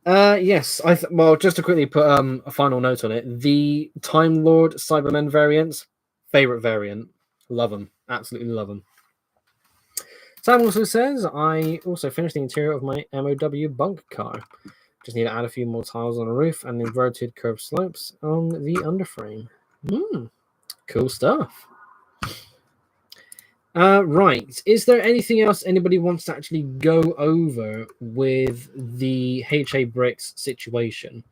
Yes. Well, just to quickly put a final note on it, the Time Lord Cybermen variants, favorite variant. Love them. Absolutely love them. Sam also says, I also finished the interior of my MOW bunk car. Just need to add a few more tiles on the roof and inverted curved slopes on the underframe. Cool stuff. Right. Is there anything else anybody wants to actually go over with the HA Bricks situation?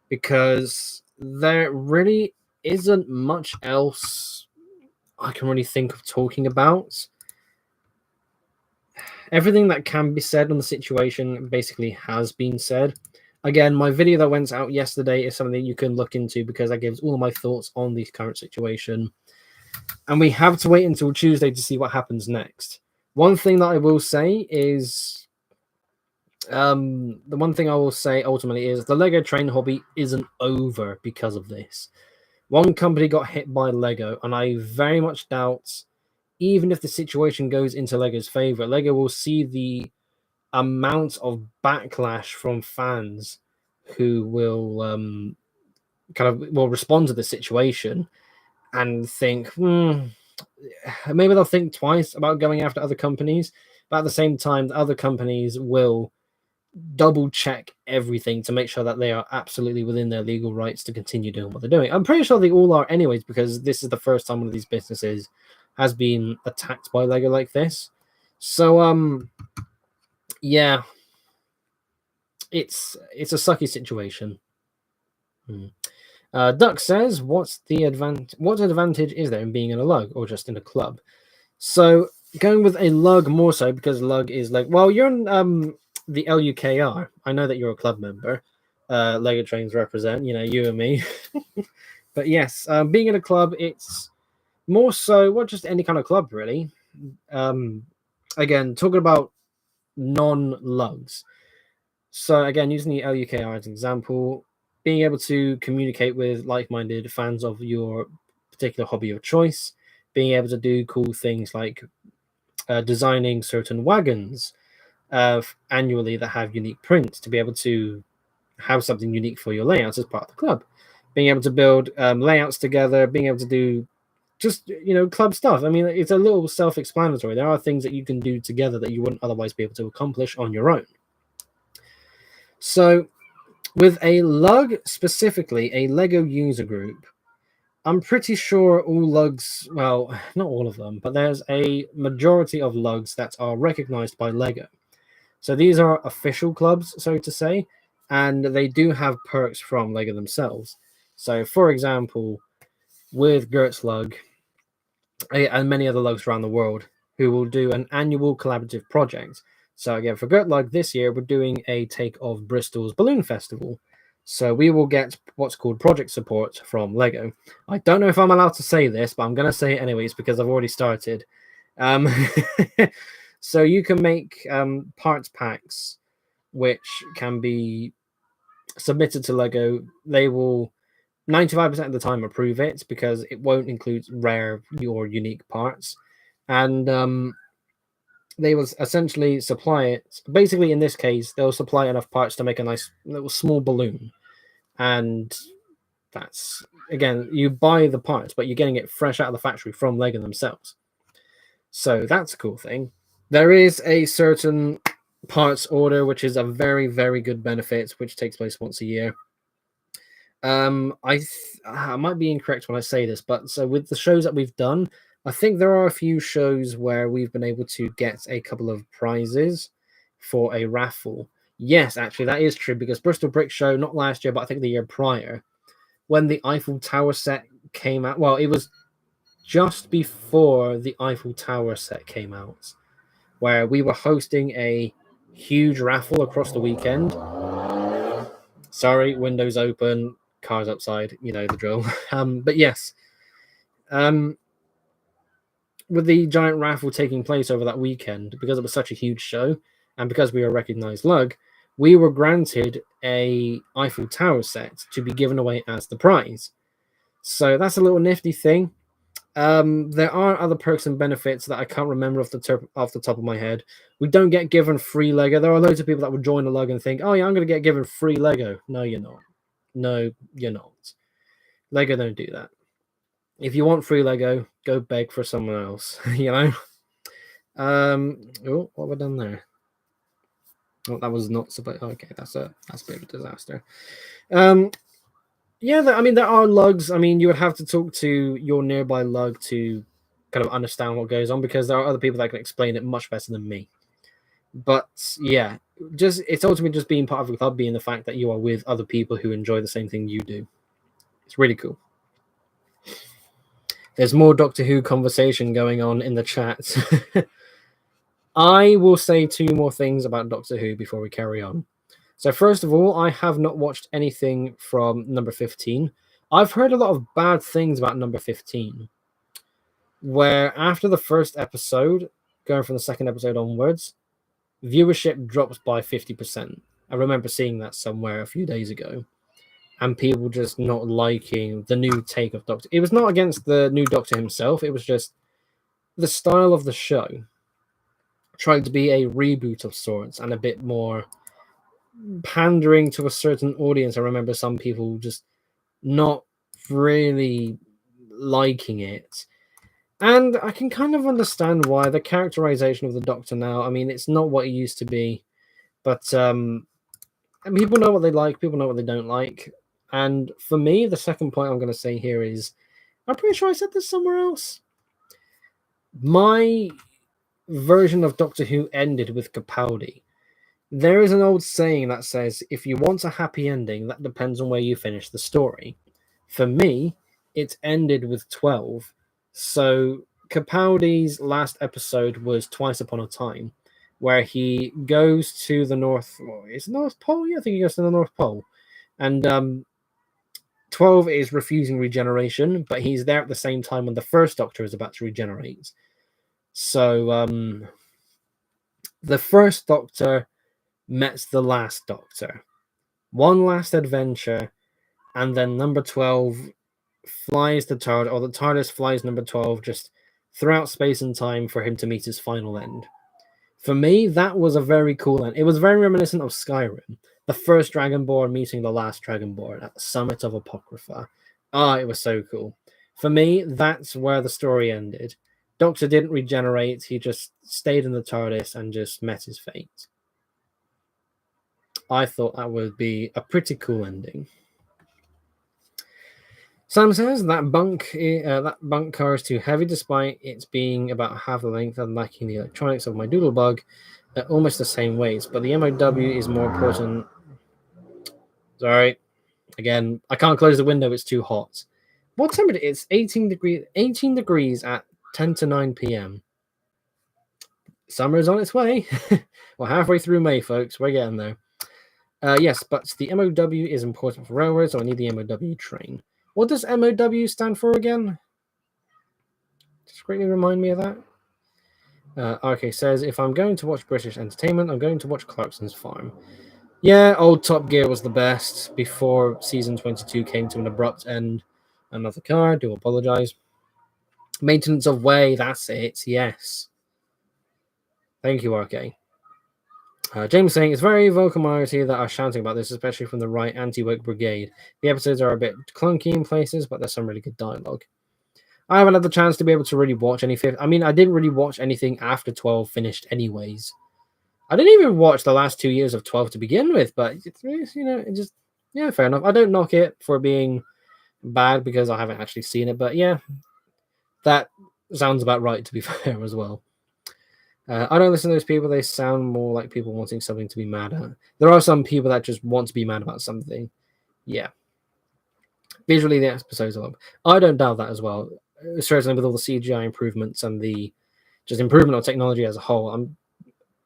Because there really isn't much else I can really think of talking about. Everything that can be said on the situation basically has been said. Again, my video that went out yesterday is something you can look into because I gives all of my thoughts on the current situation. And we have to wait until Tuesday to see what happens next. One thing that I will say is, the one thing I will say ultimately is the Lego train hobby isn't over because of this. One company got hit by Lego, and I very much doubt, even if the situation goes into Lego's favor, Lego will see the amount of backlash from fans who will will respond to the situation and think, maybe they'll think twice about going after other companies, but at the same time, the other companies will double check everything to make sure that they are absolutely within their legal rights to continue doing what they're doing. I'm pretty sure they all are anyways, because this is the first time one of these businesses has been attacked by Lego like this. So yeah, it's a sucky situation. Duck says, what advantage is there in being in a lug or just in a club? So going with a lug more so, because lug is like, well, you're in the LUKR. I know that you're a club member. Lego Trains represent, you and me. But yes, being in a club, it's more so, well, just any kind of club, really. Again, talking about non-lugs. So again, using the LUKR as an example, being able to communicate with like-minded fans of your particular hobby of choice, being able to do cool things like designing certain wagons annually that have unique prints, to be able to have something unique for your layouts as part of the club, being able to build layouts together, being able to do just club stuff. I mean, it's a little self-explanatory. There are things that you can do together that you wouldn't otherwise be able to accomplish on your own. So with a lug, specifically a Lego user group, I'm pretty sure all lugs, well, not all of them, but there's a majority of lugs that are recognized by Lego. So these are official clubs, so to say, and they do have perks from Lego themselves. So, for example, with Gert's Lug and many other lugs around the world who will do an annual collaborative project. So again, for Gert Lug this year, we're doing a take of Bristol's Balloon Festival. So we will get what's called project support from Lego. I don't know if I'm allowed to say this, but I'm going to say it anyways because I've already started. So you can make parts packs which can be submitted to Lego. They will 95% of the time approve it because it won't include rare or unique parts. And they will essentially supply it. Basically, in this case, they'll supply enough parts to make a nice little small balloon. And That's, again, you buy the parts, but you're getting it fresh out of the factory from Lego themselves. So that's a cool thing. There is a certain parts order, which is a very, very good benefit, which takes place once a year. I might be incorrect when I say this, but so with the shows that we've done, I think there are a few shows where we've been able to get a couple of prizes for a raffle. Yes, actually, that is true, because Bristol Brick Show, not last year, but I think the year prior, when the Eiffel Tower set came out, well, it was just before the Eiffel Tower set came out, where we were hosting a huge raffle across the weekend. Sorry, windows open, cars outside, you know the drill. But yes, with the giant raffle taking place over that weekend, because it was such a huge show, and because we were a recognized lug, we were granted a Eiffel Tower set to be given away as the prize. So that's a little nifty thing. There are other perks and benefits that I can't remember off the top of my head. We don't get given free Lego. There are loads of people that would join a lug and think, "Oh yeah, I'm going to get given free Lego." No, you're not. No, you're not. Lego don't do that. If you want free Lego, go beg for someone else. You know. Oh, what have I done there? Oh, that was not supposed. Okay, that's a bit of a disaster. Yeah, I mean, there are lugs. I mean, you would have to talk to your nearby lug to kind of understand what goes on, because there are other people that can explain it much better than me. But yeah, it's ultimately just being part of a club, being the fact that you are with other people who enjoy the same thing you do. It's really cool. There's more Doctor Who conversation going on in the chat. I will say two more things about Doctor Who before we carry on. So first of all, I have not watched anything from number 15. I've heard a lot of bad things about number 15, where after the first episode, going from the second episode onwards, viewership drops by 50%. I remember seeing that somewhere a few days ago, and people just not liking the new take of Doctor. It was not against the new Doctor himself, it was just the style of the show trying to be a reboot of sorts and a bit more pandering to a certain audience. I remember some people just not really liking it. And I can kind of understand why. The characterization of the Doctor now, I mean, it's not what it used to be. But people know what they like, people know what they don't like. And for me, the second point I'm going to say here is, I'm pretty sure I said this somewhere else. My version of Doctor Who ended with Capaldi. There is an old saying that says, if you want a happy ending, that depends on where you finish the story. For me, it ended with 12. So Capaldi's last episode was Twice Upon a Time, where he goes to the North. Well, is it North Pole? Yeah, I think he goes to the North Pole. And 12 is refusing regeneration, but he's there at the same time when the first Doctor is about to regenerate. So the first Doctor met the last Doctor. One last adventure, and then number 12 flies the TARDIS, or the TARDIS flies number 12 just throughout space and time for him to meet his final end. For me, that was a very cool end. It was very reminiscent of Skyrim, the first Dragonborn meeting the last Dragonborn at the Summit of Apocrypha. It was so cool. For me, that's where the story ended. Doctor didn't regenerate, he just stayed in the TARDIS and just met his fate. I thought that would be a pretty cool ending. Sam says that bunk car is too heavy, despite it being about half the length and lacking the electronics of my Doodlebug at almost the same weight. But the MOW is more important. Sorry, again, I can't close the window; it's too hot. What time is it? It's 18 degrees. 18 degrees at 10 to 9 p.m. Summer is on its way. We're halfway through May, folks. We're getting there. Yes, but the MOW is important for railroads, so I need the MOW train. What does MOW stand for again? Just quickly remind me of that. RK says, if I'm going to watch British entertainment, I'm going to watch Clarkson's Farm. Yeah, old Top Gear was the best before season 22 came to an abrupt end. Another car, do apologize. Maintenance of Way, that's it, yes. Thank you, RK. James saying it's very vocal minority that are shouting about this, especially from the right anti-woke brigade. The episodes are a bit clunky in places, but there's some really good dialogue. I haven't had the chance to be able to really watch anything. I mean, I didn't really watch anything after 12 finished, anyways. I didn't even watch the last 2 years of 12 to begin with, but it just fair enough. I don't knock it for being bad because I haven't actually seen it, but yeah, that sounds about right to be fair as well. I don't listen to those people. They sound more like people wanting something to be mad at. There are some people that just want to be mad about something. Yeah. Visually, the episodes are up. I don't doubt that as well. Certainly with all the CGI improvements and the just improvement of technology as a whole, I'm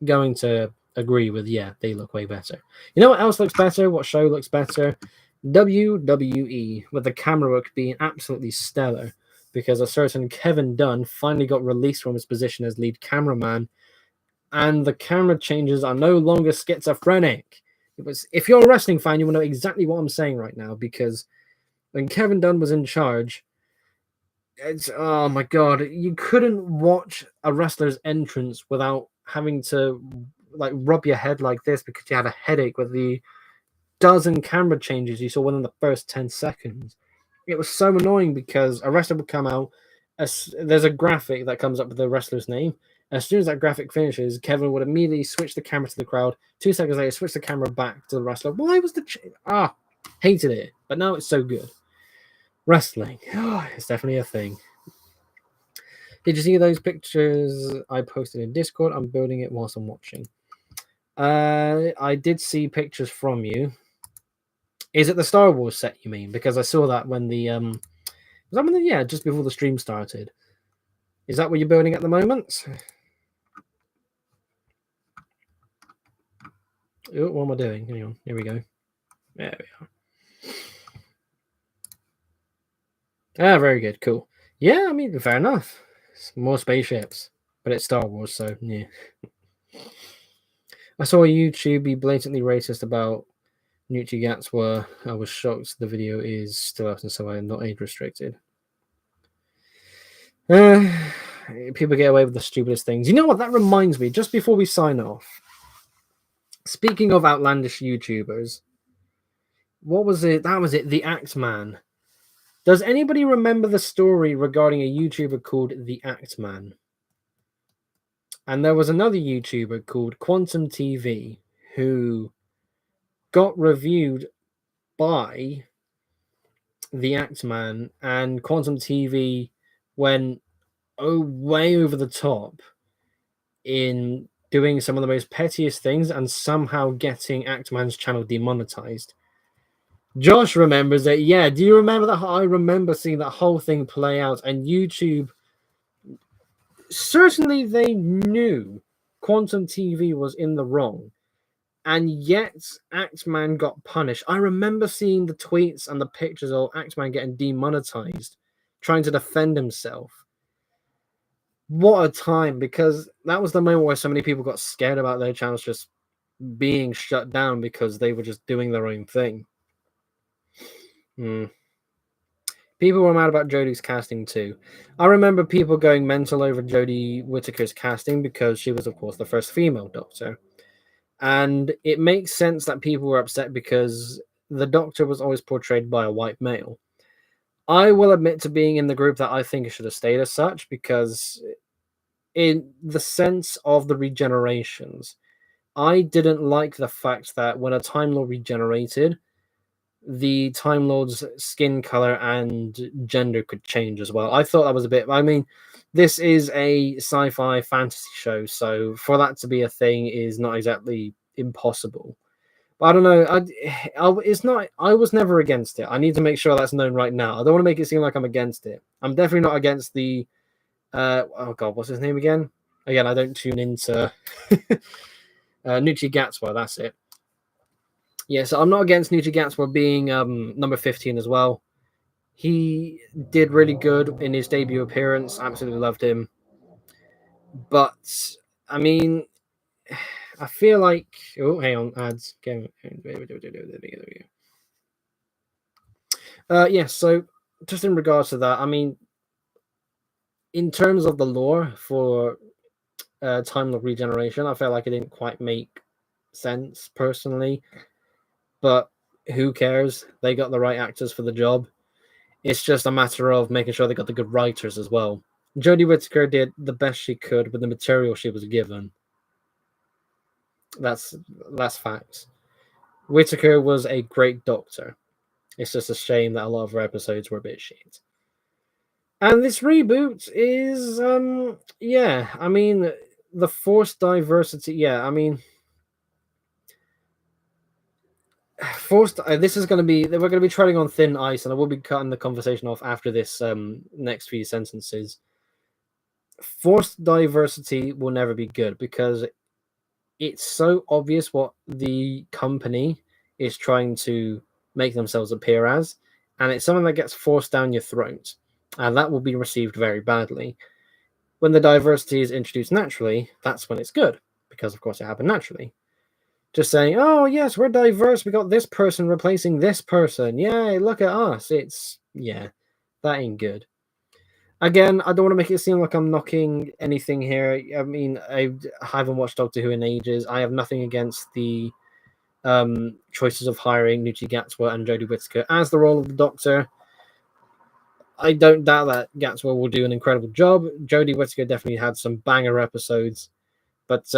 going to agree with, yeah, they look way better. You know what else looks better? What show looks better? WWE, with the camera work being absolutely stellar, because a certain Kevin Dunn finally got released from his position as lead cameraman, and the camera changes are no longer schizophrenic. If you're a wrestling fan, you will know exactly what I'm saying right now, because when Kevin Dunn was in charge, oh my god, you couldn't watch a wrestler's entrance without having to like rub your head like this because you had a headache with the dozen camera changes you saw within the first 10 seconds. It was so annoying because a wrestler would come out, there's a graphic that comes up with the wrestler's name. As soon as that graphic finishes, Kevin would immediately switch the camera to the crowd. 2 seconds later, switch the camera back to the wrestler. Why was hated it, but now it's so good. Wrestling, it's definitely a thing. Did you see those pictures I posted in Discord? I'm building it whilst I'm watching. I did see pictures from you. Is it the Star Wars set you mean? Because I saw that when just before the stream started. Is that what you're building at the moment? Oh, what am I doing? Hang on. Here we go. There we are. Ah, very good. Cool. Yeah, I mean, fair enough. It's more spaceships, but it's Star Wars, so yeah. I saw YouTube be blatantly racist about Nucci Gats were. I was shocked the video is still up and so I am not age restricted. People get away with the stupidest things. You know what? That reminds me, just before we sign off, speaking of outlandish YouTubers, what was it? That was it, the Act Man. Does anybody remember the story regarding a YouTuber called the Act Man? And there was another YouTuber called Quantum TV who got reviewed by the Act Man, and Quantum TV went way over the top in doing some of the most pettiest things and somehow getting Act Man's channel demonetized. Josh remembers it. Yeah, do you remember that? I remember seeing that whole thing play out, and YouTube, certainly they knew Quantum TV was in the wrong, and yet Axeman got punished. I remember seeing the tweets and the pictures of Axeman getting demonetized, trying to defend himself. What a time, because that was the moment where so many people got scared about their channels just being shut down because they were just doing their own thing. People were mad about Jodie's casting too. I remember people going mental over Jodie Whittaker's casting because she was, of course, the first female Doctor. And it makes sense that people were upset because the Doctor was always portrayed by a white male. I will admit to being in the group that I think it should have stayed as such, because in the sense of the regenerations, I didn't like the fact that when a Time Lord regenerated, the Time Lord's skin color and gender could change as well. I thought that was a bit... I mean, this is a sci-fi fantasy show, so for that to be a thing is not exactly impossible. But I don't know. It's not... I was never against it. I need to make sure that's known right now. I don't want to make it seem like I'm against it. I'm definitely not against the... oh god, what's his name again? Again, I don't tune into... Nucci Gatswa, that's it. Yeah, so I'm not against Nucci Gatswa being number 15 as well. He did really good in his debut appearance. Absolutely loved him. But, I mean, I feel like... Oh, hang on, ads. There we go. Yeah, so just in regards to that, I mean, in terms of the lore for Time Lord Regeneration, I felt like it didn't quite make sense personally, but who cares? They got the right actors for the job. It's just a matter of making sure they got the good writers as well. Jodie Whittaker did the best she could with the material she was given. That's facts. Whittaker was a great doctor. It's just a shame that a lot of her episodes were a bit shit. And this reboot is, yeah, I mean, the forced diversity, yeah, I mean, forced, this is going to be, we're going to be treading on thin ice, and I will be cutting the conversation off after this next few sentences. Forced diversity will never be good because it's so obvious what the company is trying to make themselves appear as, and it's something that gets forced down your throat, and that will be received very badly. When the diversity is introduced naturally, that's when it's good, because of course it happened naturally. Just saying, oh yes, we're diverse, we got this person replacing this person, yay, look at us. It's, yeah, that ain't good. Again, I don't want to make it seem like I'm knocking anything here. I mean, I haven't watched Doctor Who in ages. I have nothing against the choices of hiring Ncuti Gatwa and Jodie Whittaker as the role of the Doctor. I don't doubt that Gatwa will do an incredible job. Jodie Whittaker definitely had some banger episodes. But,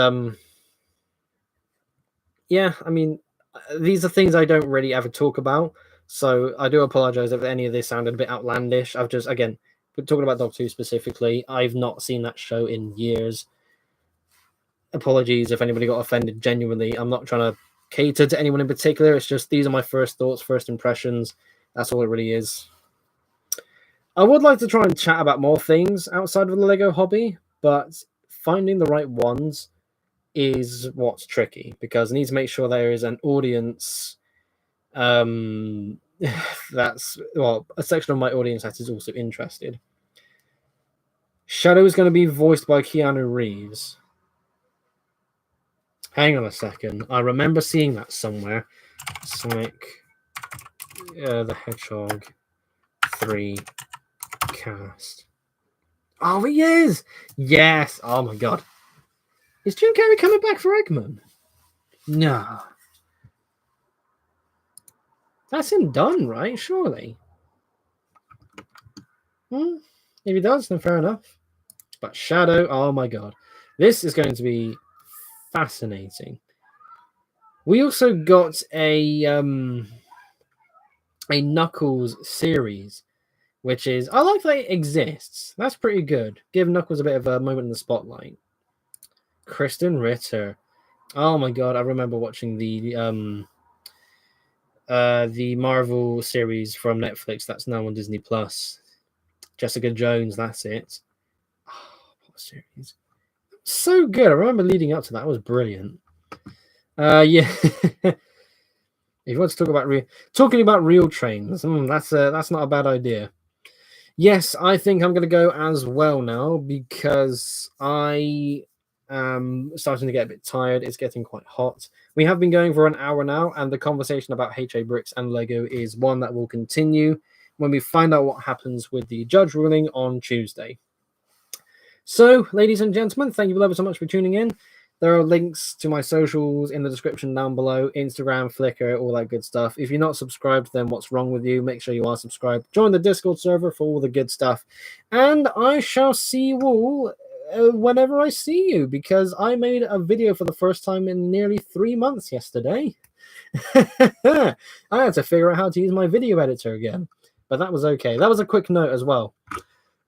yeah, I mean, these are things I don't really ever talk about. So I do apologize if any of this sounded a bit outlandish. I've just, again, talking about Doctor Who specifically, I've not seen that show in years. Apologies if anybody got offended. Genuinely, I'm not trying to cater to anyone in particular. It's just these are my first thoughts, first impressions. That's all it really is. I would like to try and chat about more things outside of the Lego hobby, but finding the right ones is what's tricky, because I need to make sure there is an audience that's, well, a section of my audience that is also interested. Shadow is going to be voiced by Keanu Reeves. Hang on a second. I remember seeing that somewhere. Sonic the Hedgehog 3 cast. Oh, he is! Yes! Oh my god. Is Jim Carrey coming back for Eggman? No. That's him done, right? Surely. If he does, then fair enough. But Shadow, oh my god. This is going to be fascinating. We also got a Knuckles series, which is, I like that it exists. That's pretty good. Give Knuckles a bit of a moment in the spotlight. Kristen Ritter. Oh my god, I remember watching the Marvel series from Netflix that's now on Disney Plus. Jessica Jones, that's it. Oh, what series? So good. I remember leading up to that. It was brilliant. Yeah. If you want to talk about talking about real trains, that's not a bad idea. Yes, I think I'm going to go as well now, because I am starting to get a bit tired. It's getting quite hot. We have been going for an hour now, and the conversation about HA Bricks and Lego is one that will continue when we find out what happens with the judge ruling on Tuesday. So, ladies and gentlemen, thank you ever so much for tuning in. There are links to my socials in the description down below, Instagram, Flickr, all that good stuff. If you're not subscribed, then what's wrong with you? Make sure you are subscribed. Join the Discord server for all the good stuff. And I shall see you all whenever I see you, because I made a video for the first time in nearly 3 months yesterday. I had to figure out how to use my video editor again, but that was okay. That was a quick note as well.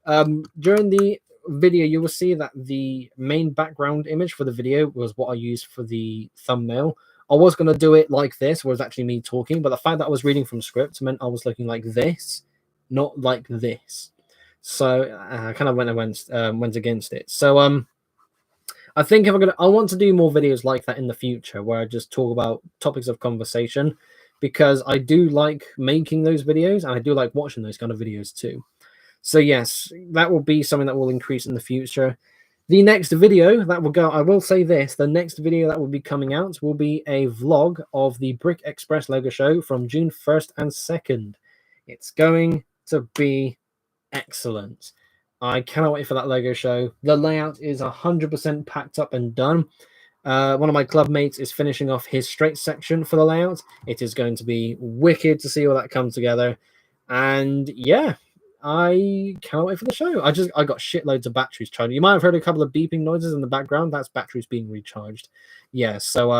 During the video, you will see that the main background image for the video was what I used for the thumbnail. I was going to do it like this, where it's actually me talking, but the fact that I was reading from script meant I was looking like this, not like this. So I kind of went against it. So I think if I want to do more videos like that in the future, where I just talk about topics of conversation, because I do like making those videos, and I do like watching those kind of videos too. So yes, that will be something that will increase in the future. The next video that will go, I will say this, the next video that will be coming out will be a vlog of the Brick Express Lego show from June 1st and 2nd. It's going to be excellent. I cannot wait for that Lego show. The layout is 100% packed up and done. One of my club mates is finishing off his straight section for the layout. It is going to be wicked to see all that come together. And yeah, I cannot wait for the show. I got shitloads of batteries charged. You might have heard a couple of beeping noises in the background. That's batteries being recharged. Yeah, so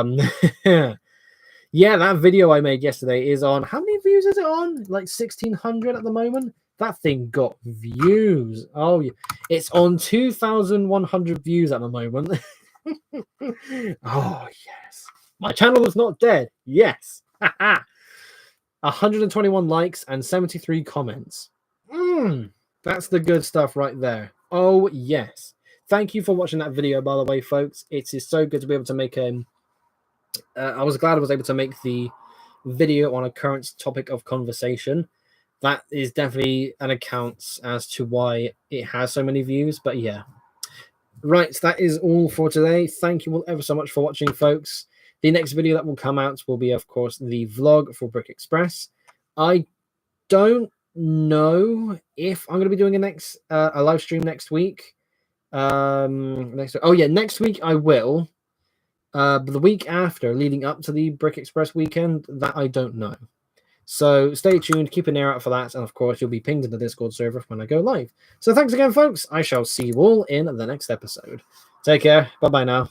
yeah, that video I made yesterday is on, how many views is it on? Like 1,600 at the moment. That thing got views. Oh, yeah. It's on 2,100 views at the moment. Oh, yes. My channel is not dead. Yes. 121 likes and 73 comments. That's the good stuff right there. Oh, yes. Thank you for watching that video, by the way, folks. It is so good to be able to make I was glad I was able to make the video on a current topic of conversation. That is definitely an account as to why it has so many views. But yeah. Right, that is all for today. Thank you all ever so much for watching, folks. The next video that will come out will be, of course, the vlog for Brick Express. I don't know if I'm going to be doing a live stream next week. Next week I will. But the week after, leading up to the Brick Express weekend, that I don't know. So stay tuned, keep an ear out for that, and of course you'll be pinged in the Discord server when I go live. So thanks again, folks. I shall see you all in the next episode. Take care. Bye-bye now.